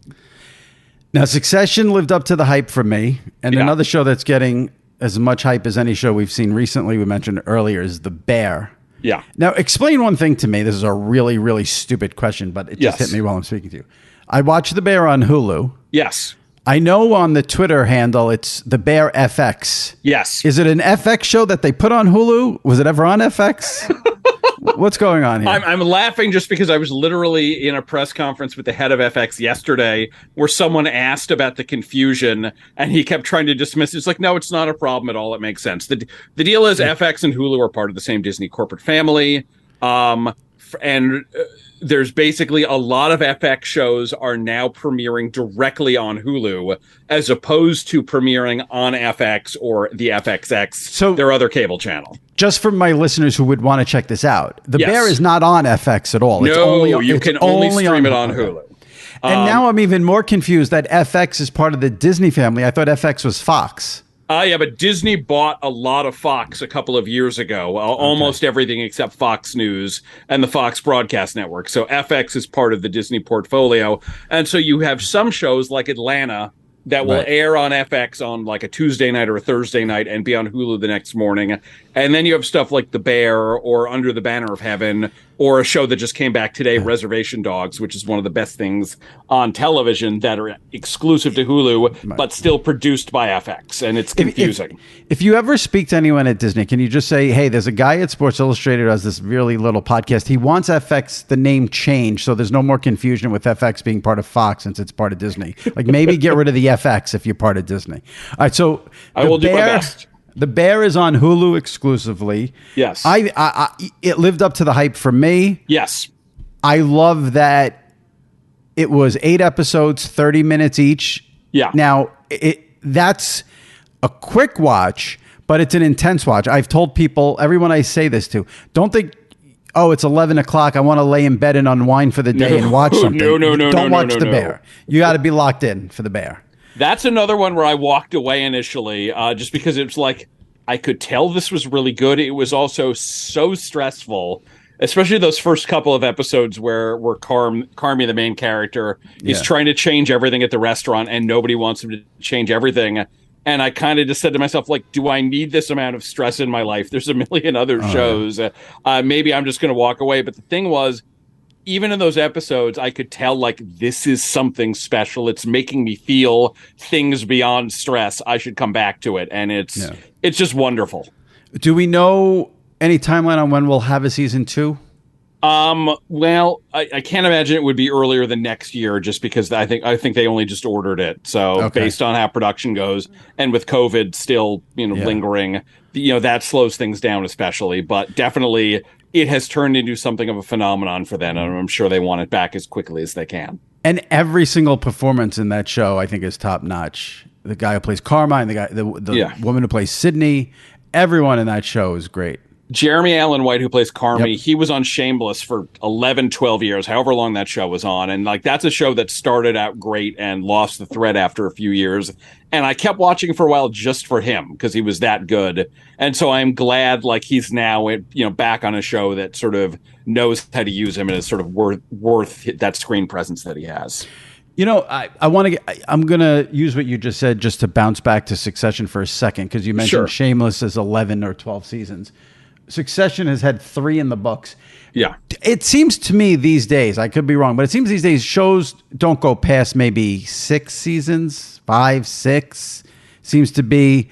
Now, Succession lived up to the hype for me, and another show that's getting as much hype as any show we've seen recently, we mentioned earlier, is The Bear.
Yeah.
Now, explain one thing to me. This is a really, really stupid question, but it just hit me while I'm speaking to you. I watched The Bear on Hulu.
Yes.
I know on the Twitter handle, it's The Bear FX.
Yes.
Is it an FX show that they put on Hulu? Was it ever on FX? What's going on here?
I'm laughing just because I was literally in a press conference with the head of FX yesterday where someone asked about the confusion and he kept trying to dismiss it. It's like, no, it's not a problem at all. It makes sense. The deal is FX and Hulu are part of the same Disney corporate family. There's basically a lot of FX shows are now premiering directly on Hulu as opposed to premiering on FX or the FXX, so their other cable channel.
Just for my listeners who would want to check this out, The Bear is not on FX at all.
You can only stream it on Hulu.
And now I'm even more confused that FX is part of the Disney family. I thought FX was Fox.
Yeah, but Disney bought a lot of Fox a couple of years ago, almost everything except Fox News and the Fox Broadcast Network. So FX is part of the Disney portfolio. And so you have some shows like Atlanta that will air on FX on like a Tuesday night or a Thursday night and be on Hulu the next morning. And then you have stuff like The Bear or Under the Banner of Heaven or a show that just came back today, Reservation Dogs, which is one of the best things on television that are exclusive to Hulu, but still produced by FX. And it's confusing.
If you ever speak to anyone at Disney, can you just say, hey, there's a guy at Sports Illustrated who has this really little podcast. He wants FX, the name changed, so there's no more confusion with FX being part of Fox since it's part of Disney. Like maybe get rid of the FX if you're part of Disney. All right, so
I will do my best.
The Bear is on Hulu exclusively.
Yes.
It lived up to the hype for me.
Yes.
I love that it was 8 episodes, 30 minutes each.
Yeah.
Now, that's a quick watch, but it's an intense watch. I've told people, everyone I say this to, don't think, oh, it's 11 o'clock. I want to lay in bed and unwind for the day and watch something. Don't watch The Bear. You got to be locked in for The Bear.
That's another one where I walked away initially just because it's like I could tell this was really good. It was also so stressful, especially those first couple of episodes where Carmy, the main character, is trying to change everything at the restaurant and nobody wants him to change everything. And I kind of just said to myself, like, do I need this amount of stress in my life? There's a million other shows. Maybe I'm just going to walk away. But the thing was, even in those episodes, I could tell, like, this is something special. It's making me feel things beyond stress. I should come back to it. And it's just wonderful.
Do we know any timeline on when we'll have a season 2?
Well, I can't imagine it would be earlier than next year just because I think they only just ordered it. So based on how production goes and with COVID still, lingering, that slows things down especially, but definitely it has turned into something of a phenomenon for them, and I'm sure they want it back as quickly as they can.
And every single performance in that show, I think, is top notch. The guy who plays Carmine, the woman who plays Sydney, everyone in that show is great.
Jeremy Allen White, who plays Carmy, he was on Shameless for 11, 12 years, however long that show was on. And like that's a show that started out great and lost the thread after a few years. And I kept watching for a while just for him because he was that good. And so I'm glad like he's now back on a show that sort of knows how to use him and is sort of worth that screen presence that he has.
I'm going to use what you just said just to bounce back to Succession for a second because you mentioned Shameless is 11 or 12 seasons. Succession has had 3 in the books.
Yeah.
It seems to me these days, I could be wrong, but it seems these days shows don't go past maybe 6 seasons, 5, 6. Seems to be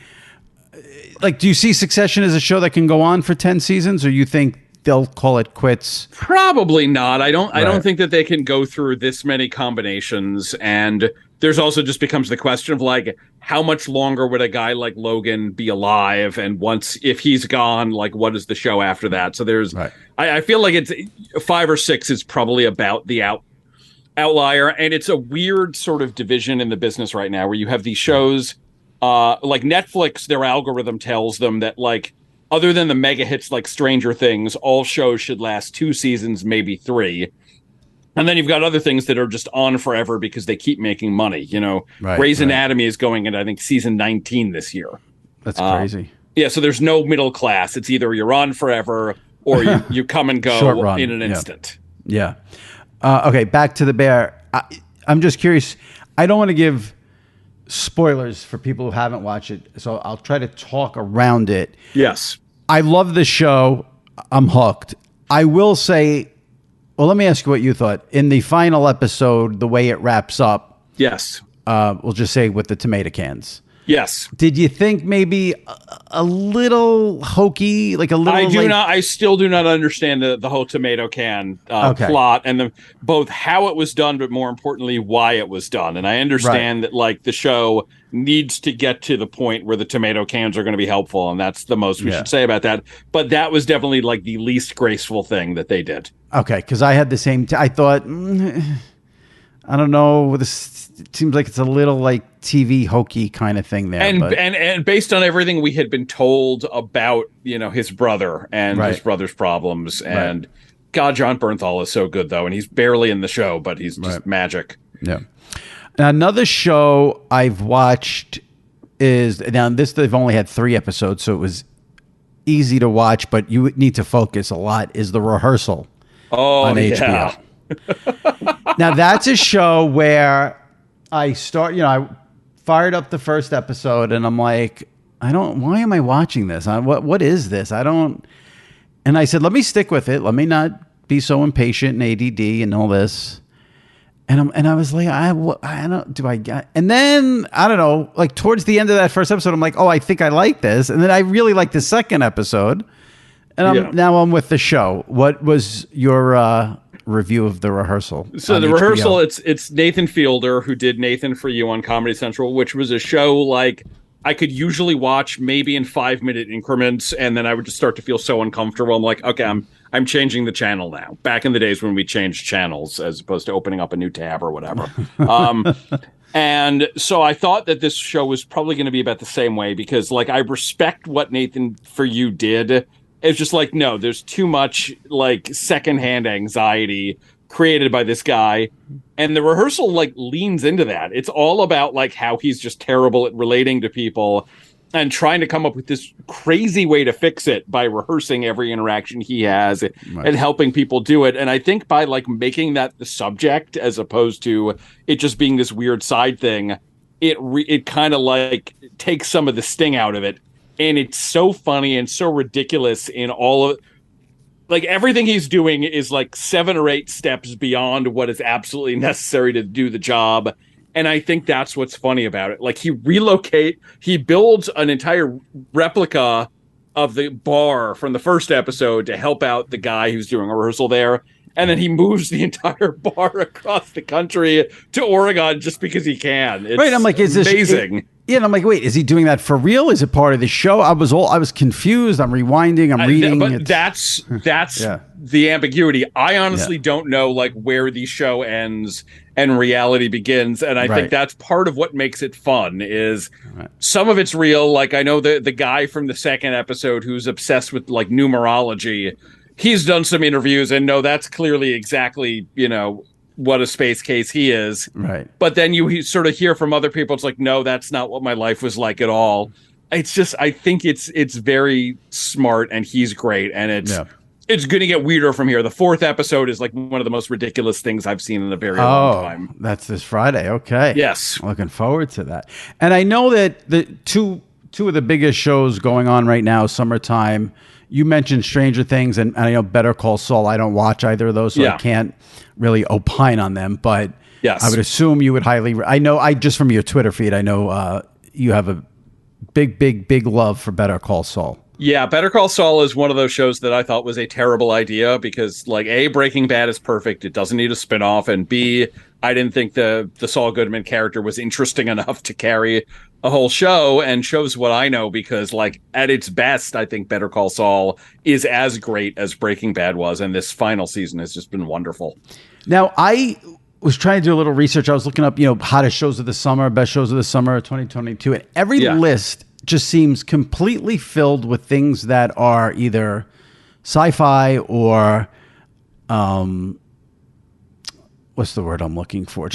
like, do you see Succession as a show that can go on for 10 seasons, or you think they'll call it quits?
Probably not. I don't think that they can go through this many combinations. And there's also just becomes the question of like, how much longer would a guy like Logan be alive? And if he's gone, like, what is the show after that? So there's, I feel like it's 5 or 6 is probably about the outlier. And it's a weird sort of division in the business right now where you have these shows, like Netflix, their algorithm tells them that, like, other than the mega hits like Stranger Things, all shows should last 2 seasons, maybe 3. And then you've got other things that are just on forever because they keep making money. You know, Grey's Anatomy is going into, I think, season 19 this year.
That's crazy.
Yeah, so there's no middle class. It's either you're on forever or you come and go in an instant.
Yeah. Okay, back to The Bear. I'm just curious. I don't want to give spoilers for people who haven't watched it, so I'll try to talk around it.
Yes.
I love the show. I'm hooked. I will say, well, let me ask you what you thought. In the final episode, the way it wraps up.
Yes.
We'll just say with the tomato cans.
Yes.
Did you think maybe a little hokey, like a little?
I still do not understand the whole tomato can plot and both how it was done, but more importantly, why it was done. And I understand that like the show needs to get to the point where the tomato cans are going to be helpful, and that's the most we should say about that. But that was definitely like the least graceful thing that they did. Okay,
because I had the same. I thought, I don't know. This seems like it's a little like TV hokey kind of thing there.
And based on everything we had been told about, you know, his brother and his brother's problems. And God, John Bernthal is so good, though. And he's barely in the show, but he's just magic.
Yeah. Now, another show I've watched is, now this, they've only had 3 episodes, so it was easy to watch, but you need to focus a lot, is The Rehearsal on HBO. Now, that's a show where I fired up the first episode and I'm like, why am I watching this? What is this? And I said, let me stick with it. Let me not be so impatient and ADD and all this. And I was like, and then, I don't know, like towards the end of that first episode, I'm like, oh, I think I like this. And then I really liked the second episode. And now I'm with the show. What was your review of The Rehearsal?
So The Rehearsal, it's Nathan Fielder, who did Nathan For You on Comedy Central, which was a show like I could usually watch maybe in 5-minute increments, and then I would just start to feel so uncomfortable. I'm like, okay, I'm changing the channel now. Back in the days when we changed channels as opposed to opening up a new tab or whatever. And so I thought that this show was probably going to be about the same way because, like, I respect what Nathan For You did. It's just like, no, there's too much like secondhand anxiety created by this guy. And The Rehearsal like leans into that. It's all about like how he's just terrible at relating to people and trying to come up with this crazy way to fix it by rehearsing every interaction he has and helping people do it. And I think by like making that the subject as opposed to it just being this weird side thing, it kind of like takes some of the sting out of it. And it's so funny and so ridiculous in all of, like, everything he's doing is like 7 or 8 steps beyond what is absolutely necessary to do the job. And I think that's what's funny about it. Like, he builds an entire replica of the bar from the first episode to help out the guy who's doing a rehearsal there. And then he moves the entire bar across the country to Oregon just because he can. It's
I'm like, is this
amazing?
And I'm like, wait, is he doing that for real? Is it part of the show? I was confused. I'm rewinding. I'm reading.
But that's the ambiguity. I honestly don't know like where the show ends and reality begins. And I think that's part of what makes it fun is some of it's real. Like I know the guy from the second episode who's obsessed with like numerology. He's done some interviews and no, that's clearly exactly, you know, what a space case he is.
Right.
But then you sort of hear from other people. It's like, no, that's not what my life was like at all. It's just, I think it's very smart and he's great. And it's going to get weirder from here. The 4th episode is like one of the most ridiculous things I've seen in a very long time.
That's this Friday. Okay.
Yes.
Looking forward to that. And I know that the two of the biggest shows going on right now, summertime, you mentioned Stranger Things and I know Better Call Saul. I don't watch either of those, so I can't really opine on them. But I would assume you would I know just from your Twitter feed, I know you have a big love for Better Call Saul.
Yeah, Better Call Saul is one of those shows that I thought was a terrible idea because, like, A, Breaking Bad is perfect. It doesn't need a spinoff. And B, I didn't think the Saul Goodman character was interesting enough to carry a whole show, and shows what I know because, like, at its best, I think Better Call Saul is as great as Breaking Bad was. And this final season has just been wonderful.
Now, I was trying to do a little research. I was looking up, hottest shows of the summer, best shows of the summer of 2022. And every list just seems completely filled with things that are either sci-fi or what's the word I'm looking for?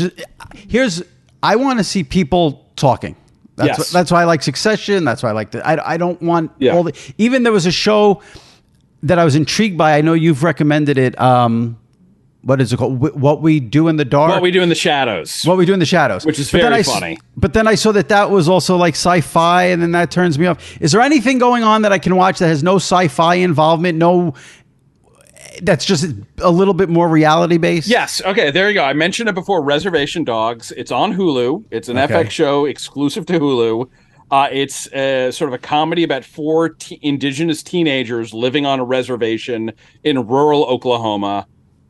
I want to see people talking. That's why I like Succession. That's why I like I don't want all the. Even there was a show that I was intrigued by. I know you've recommended it. What is it called? What We Do in the Dark?
What We Do in the Shadows.
What We Do in the Shadows.
Which is very funny.
But then I saw that was also like sci-fi, and then that turns me off. Is there anything going on that I can watch that has no sci-fi involvement? No, that's just a little bit more reality-based?
Yes. Okay, there you go. I mentioned it before, Reservation Dogs. It's on Hulu. It's an FX show exclusive to Hulu. It's sort of a comedy about four indigenous teenagers living on a reservation in rural Oklahoma.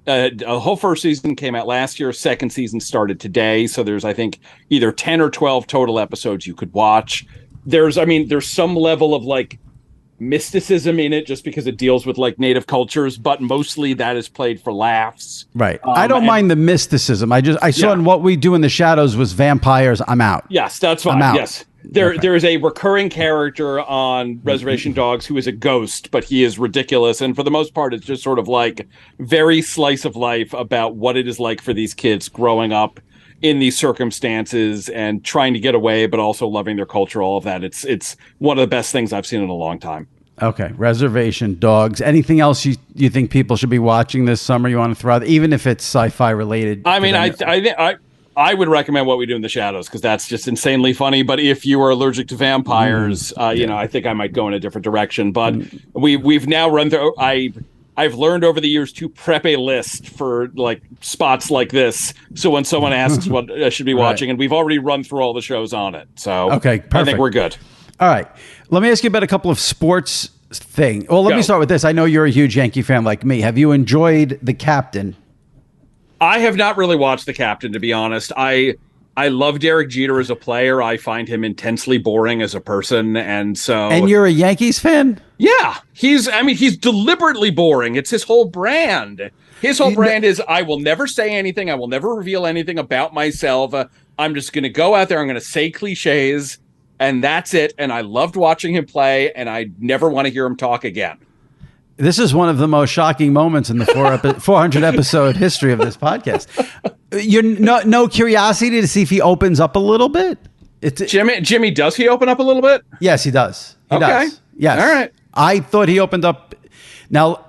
A whole first season came out last year. Second season started today. So there's, I think, either 10 or 12 total episodes you could watch. There's some level of like mysticism in it just because it deals with like native cultures, but mostly that is played for laughs.
Right. I don't mind the mysticism. I saw in What We Do in the Shadows was vampires. I'm out.
Yes, that's fine. Yes. There is a recurring character on Reservation Dogs who is a ghost, but he is ridiculous. And for the most part, it's just sort of like very slice of life about what it is like for these kids growing up in these circumstances and trying to get away, but also loving their culture, all of that. It's one of the best things I've seen in a long time. Okay.
Reservation Dogs. Anything else you think people should be watching this summer you want to throw out, even if it's sci-fi related?
I mean, I would recommend What We Do in the Shadows because that's just insanely funny. But if you are allergic to vampires, I think I might go in a different direction. But we've now run through. I've learned over the years to prep a list for like spots like this. So when someone asks what I should be watching, and we've already run through all the shows on it. So
okay, perfect.
I think we're good.
All right. Let me ask you about a couple of sports thing. Well, let me start with this. I know you're a huge Yankee fan like me. Have you enjoyed The Captain?
I have not really watched The Captain, to be honest. I love Derek Jeter as a player. I find him intensely boring as a person, and
you're a Yankees fan?
Yeah, he's deliberately boring. It's his whole brand. His whole brand is I will never say anything. I will never reveal anything about myself. I'm just going to go out there. I'm going to say cliches, and that's it. And I loved watching him play, and I never want to hear him talk again.
This is one of the most shocking moments in the 400 episode history of this podcast. You're no curiosity to see if he opens up a little bit?
Jimmy, does he open up a little bit?
Yes, he does. He does. Yes.
All right.
I thought he opened up. Now,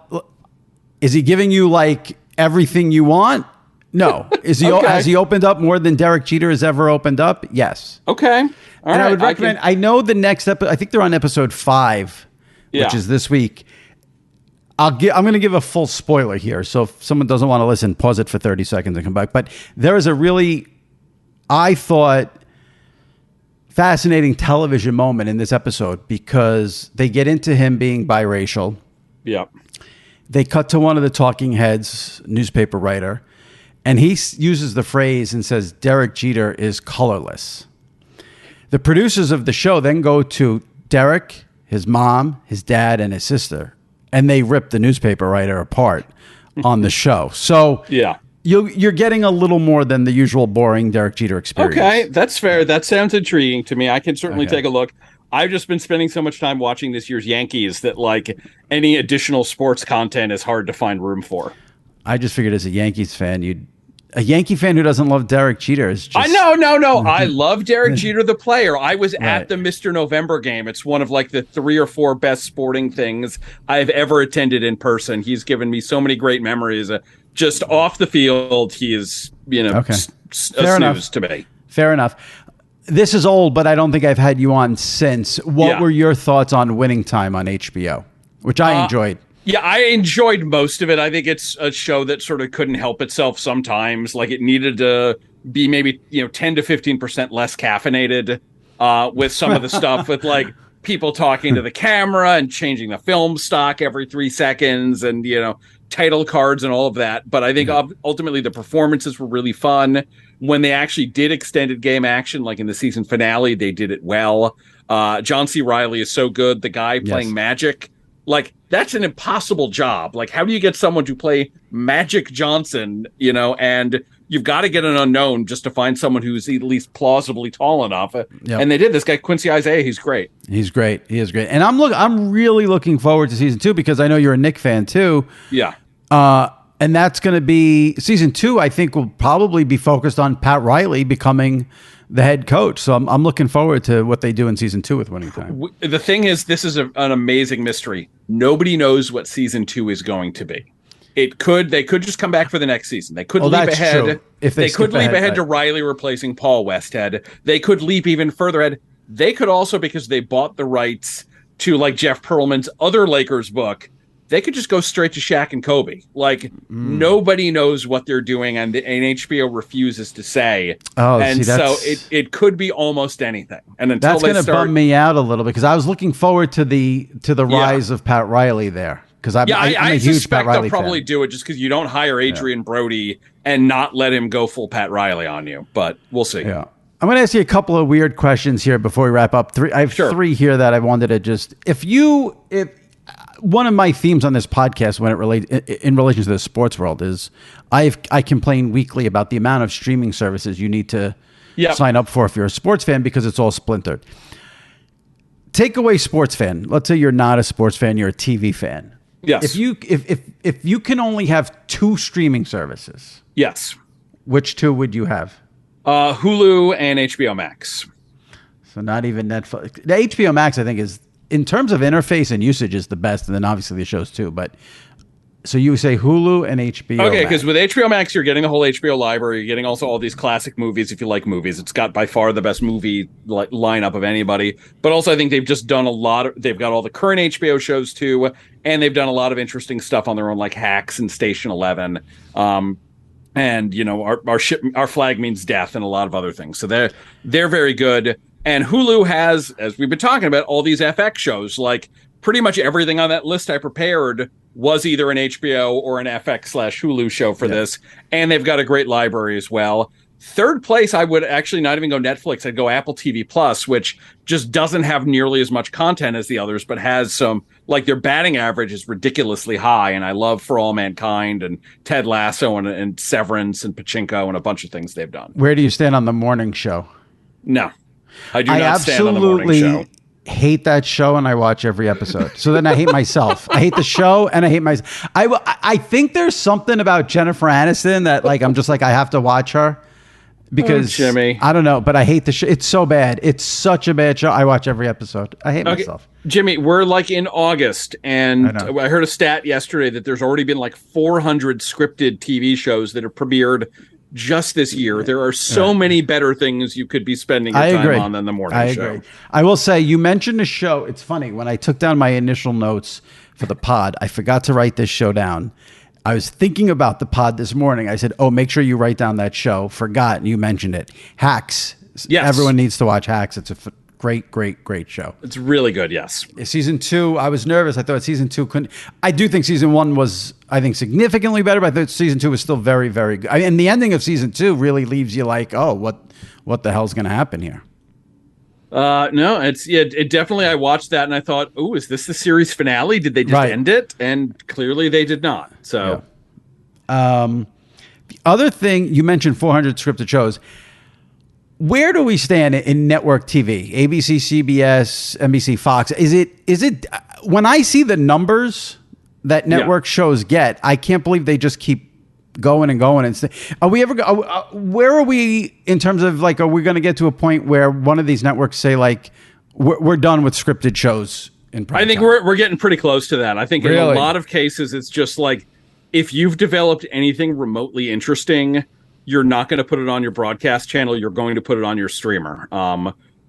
is he giving you like everything you want? No. Is he? Has he opened up more than Derek Jeter has ever opened up? Yes.
Okay. All right.
I would recommend. I know the next episode. I think they're on episode 5, which is this week. I'm going to give a full spoiler here. So if someone doesn't want to listen, pause it for 30 seconds and come back. But there is a really, I thought, fascinating television moment in this episode because they get into him being biracial.
Yeah.
They cut to one of the talking heads, newspaper writer, and he uses the phrase and says, Derek Jeter is colorless. The producers of the show then go to Derek, his mom, his dad, and his sister. And they rip the newspaper writer apart on the show. So you're getting a little more than the usual boring Derek Jeter experience.
Okay, that's fair. That sounds intriguing to me. I can certainly take a look. I've just been spending so much time watching this year's Yankees that like any additional sports content is hard to find room for.
I just figured as a Yankees fan, a Yankee fan who doesn't love Derek Jeter is just...
No. I love Derek Jeter, the player. I was at the Mr. November game. It's one of like the 3 or 4 best sporting things I've ever attended in person. He's given me so many great memories. Just off the field, he is, a snooze to me.
Fair enough. This is old, but I don't think I've had you on since. What were your thoughts on Winning Time on HBO, which I enjoyed?
Yeah, I enjoyed most of it. I think it's a show that sort of couldn't help itself sometimes. Like it needed to be maybe 10 to 15% less caffeinated. with some of the stuff with like people talking to the camera and changing the film stock every 3 seconds and, title cards and all of that. But I think ultimately the performances were really fun. When they actually did extended game action, like in the season finale, they did it well. John C. Reilly is so good. The guy playing Magic, like that's an impossible job. Like, how do you get someone to play Magic Johnson, and you've got to get an unknown just to find someone who's at least plausibly tall enough. And they did. This guy, Quincy Isaiah, he's great. He is great.
And I'm really looking forward to season 2 because I know you're a Knick fan too.
Yeah.
And that's going to be season 2. I think will probably be focused on Pat Riley becoming the head coach. So I'm looking forward to what they do in season 2 with Winning Time.
The thing is, this is an amazing mystery. Nobody knows what season 2 is going to be. They could just come back for the next season. They could leap ahead.
True. If
they could leap ahead to Riley replacing Paul Westhead. They could leap even further ahead. They could also, because they bought the rights to like Jeff Pearlman's other Lakers book, they could just go straight to Shaq and Kobe. Like nobody knows what they're doing, and HBO refuses to say. So it could be almost anything. And until
that's going to bum me out a little because I was looking forward to the rise of Pat Riley there. Because I'm a huge Pat Riley
they'll probably
fan.
do it just because you don't hire Adrian Brody and not let him go full Pat Riley on you. But we'll see.
Yeah. I'm going to ask you a couple of weird questions here before we wrap up. I have 3 here that I wanted to just if one of my themes on this podcast when it relates in relation to the sports world is I complain weekly about the amount of streaming services you need to sign up for if you're a sports fan because it's all splintered. Take away sports fan. Let's say you're not a sports fan, you're a TV fan.
Yes.
If you can only have 2 streaming services.
Yes.
Which 2 would you have?
Hulu and HBO Max.
So not even Netflix. The HBO Max I think is in terms of interface and usage is the best, and then obviously the shows too. But so you say Hulu and HBO.
Okay, because with HBO Max, you're getting the whole HBO library. You're getting also all these classic movies if you like movies. It's got by far the best movie lineup of anybody. But also, I think they've just done they've got all the current HBO shows too, and they've done a lot of interesting stuff on their own, like Hacks and Station 11. And our flag means death and a lot of other things. So they're very good. And Hulu has, as we've been talking about, all these FX shows. Like pretty much everything on that list I prepared was either an HBO or an FX/Hulu show for this. And they've got a great library as well. Third place, I would actually not even go Netflix. I'd go Apple TV Plus, which just doesn't have nearly as much content as the others, but has some, like their batting average is ridiculously high. And I love For All Mankind and Ted Lasso and Severance and Pachinko and a bunch of things they've done.
Where do you stand on the morning show?
No. I do not stand on the morning show.
Hate that show and I watch every episode. So then I hate myself. I hate the show and I hate myself. I think there's something about Jennifer Aniston that like I'm just like I have to watch her because
Jimmy.
I don't know, but I hate the show. It's so bad. It's such a bad show. I watch every episode. I hate myself.
Jimmy, we're like in August and I heard a stat yesterday that there's already been like 400 scripted TV shows that have premiered just this year. There are so many better things you could be spending your time on than the morning show. Agree.
I will say, you mentioned a show. It's funny. When I took down my initial notes for the pod, I forgot to write this show down. I was thinking about the pod this morning. I said, make sure you write down that show. Forgot, and you mentioned it. Hacks. Yes. Everyone needs to watch Hacks. It's a great show.
It's really good, yes.
Season 2, I was nervous. I thought season 2 couldn't. I do think season 1 was, significantly better, but I thought season 2 was still very, very good. And the ending of season 2 really leaves you like, what the hell's going to happen here?
No, it definitely, I watched that and I thought, is this the series finale? Did they just end it? And clearly they did not. So,
the other thing, you mentioned 400 scripted shows. Where do we stand in network TV? ABC, CBS, NBC, Fox. Is it when I see the numbers that network shows get, I can't believe they just keep going and going. And are we ever? Where are we in terms of like? Are we going to get to a point where one of these networks say like, we're done with scripted shows in prime
I think
time?
we're getting pretty close to that. I think in a lot of cases, it's just like if you've developed anything remotely interesting, you're not going to put it on your broadcast channel. You're going to put it on your streamer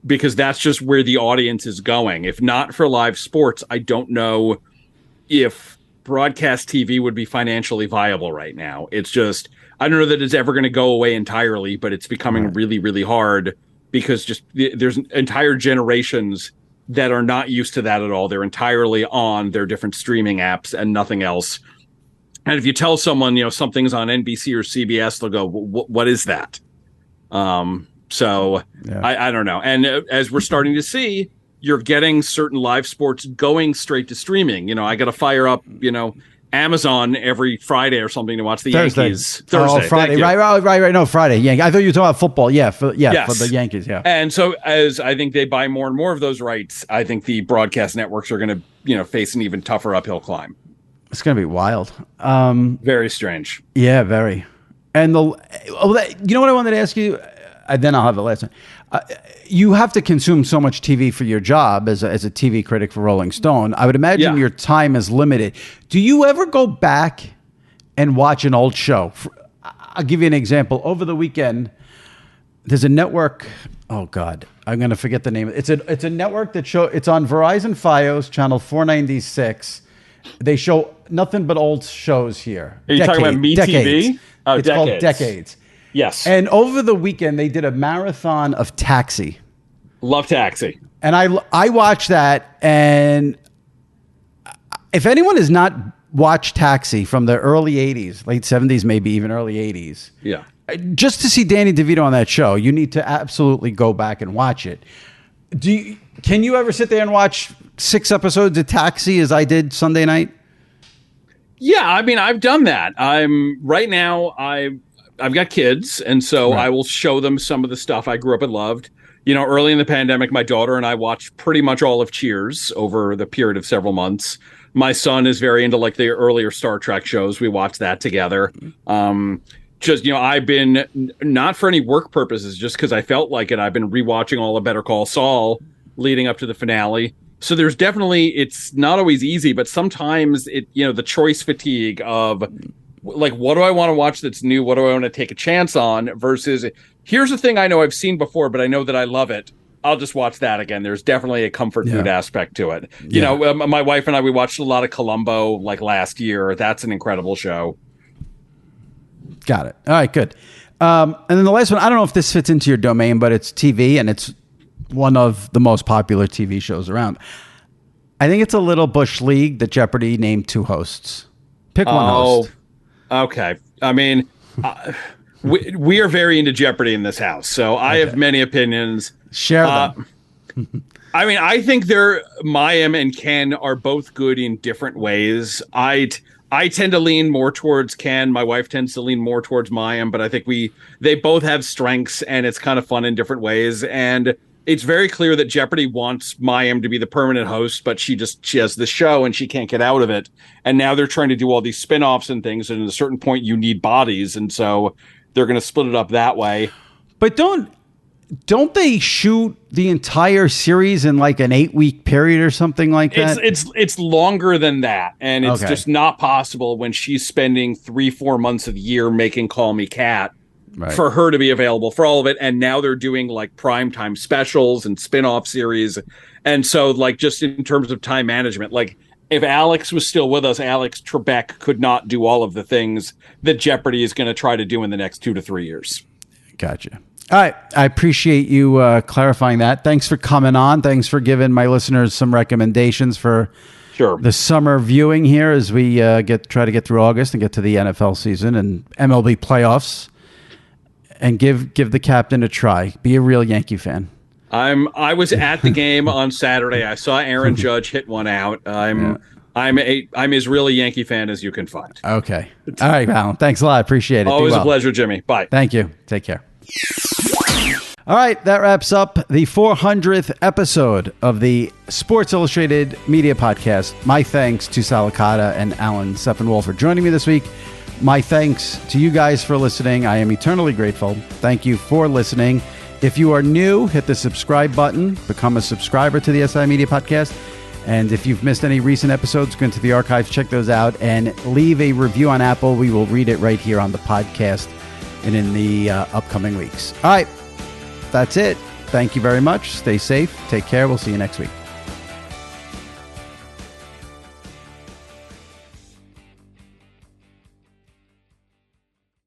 because that's just where the audience is going. If not for live sports, I don't know if broadcast TV would be financially viable right now. It's just, I don't know that it's ever going to go away entirely, but it's becoming really, really hard because there's entire generations that are not used to that at all. They're entirely on their different streaming apps and nothing else. And if you tell someone, something's on NBC or CBS, they'll go, what is that? So I don't know. And as we're starting to see, you're getting certain live sports going straight to streaming. I got to fire up, Amazon every Friday or something to watch the Yankees. Thursday.
Oh, Friday. Right. No, Friday. Yeah. I thought you were talking about football. Yeah. For the Yankees. Yeah.
And so as I think they buy more and more of those rights, I think the broadcast networks are going to, face an even tougher uphill climb.
It's going to be wild.
Very strange.
Yeah, very. And you know what I wanted to ask you? Then I'll have the last one. You have to consume so much TV for your job as a TV critic for Rolling Stone. I would imagine your time is limited. Do you ever go back and watch an old show? I'll give you an example. Over the weekend, there's a network. Oh God, I'm going to forget the name. It's a network that it's on Verizon Fios, channel 496. They show nothing but old shows here.
Are you talking about MeTV?
Oh, it's called Decades.
Yes.
And over the weekend, they did a marathon of Taxi.
Love Taxi.
And I watched that. And if anyone has not watched Taxi from the early 80s, late 70s, maybe even early 80s.
Yeah.
Just to see Danny DeVito on that show, you need to absolutely go back and watch it. Can you ever sit there and watch 6 episodes of Taxi as I did Sunday night?
Yeah, I mean, I've done that. I've got kids, and so I will show them some of the stuff I grew up and loved. Early in the pandemic, my daughter and I watched pretty much all of Cheers over the period of several months. My son is very into the earlier Star Trek shows. We watched that together. I've been, not for any work purposes, just because I felt like it. I've been rewatching all of Better Call Saul leading up to the finale. So there's definitely, it's not always easy, but sometimes the choice fatigue of what do I want to watch that's new? What do I want to take a chance on versus here's a thing I know I've seen before, but I know that I love it. I'll just watch that again. There's definitely a comfort food aspect to it. My wife and I, we watched a lot of Columbo last year. That's an incredible show.
Got it. All right, good. And then the last one, I don't know if this fits into your domain, but it's TV and it's one of the most popular TV shows around. I think it's a little Bush League that Jeopardy named 2 hosts. Pick one host.
Okay. I mean, we are very into Jeopardy in this house, so I have many opinions.
Share them.
I mean, I think Mayim and Ken are both good in different ways. I tend to lean more towards Ken. My wife tends to lean more towards Mayim, but I think they both have strengths, and it's kind of fun in different ways. And it's very clear that Jeopardy wants Mayim to be the permanent host, but she has the show and she can't get out of it. And now they're trying to do all these spin-offs and things. And at a certain point, you need bodies. And so they're going to split it up that way.
But don't they shoot the entire series in an 8-week period or something like that?
It's longer than that. And it's just not possible when she's spending 3-4 months of the year making Call Me Kat. Right. For her to be available for all of it. And now they're doing primetime specials and spin-off series. And so just in terms of time management, if Alex was still with us, Alex Trebek could not do all of the things that Jeopardy is going to try to do in the next 2 to 3 years.
Gotcha. All right. I appreciate you clarifying that. Thanks for coming on. Thanks for giving my listeners some recommendations for the summer viewing here as we try to get through August and get to the NFL season and MLB playoffs. And give the captain a try. Be a real Yankee fan.
I was at the game on Saturday. I saw Aaron Judge hit one out. I'm as real a Yankee fan as you can find.
Okay. All right, Alan. Thanks a lot. Appreciate it.
Always a pleasure, Jimmy. Bye.
Thank you. Take care. All right, that wraps up the 400th episode of the Sports Illustrated Media Podcast. My thanks to Sal Licata and Alan Sepinwall for joining me this week. My thanks to you guys for listening. I am eternally grateful. Thank you for listening. If you are new, hit the subscribe button. Become a subscriber to the SI Media Podcast. And if you've missed any recent episodes, go into the archives, check those out, and leave a review on Apple. We will read it right here on the podcast and in the upcoming weeks. All right. That's it. Thank you very much. Stay safe. Take care. We'll see you next week.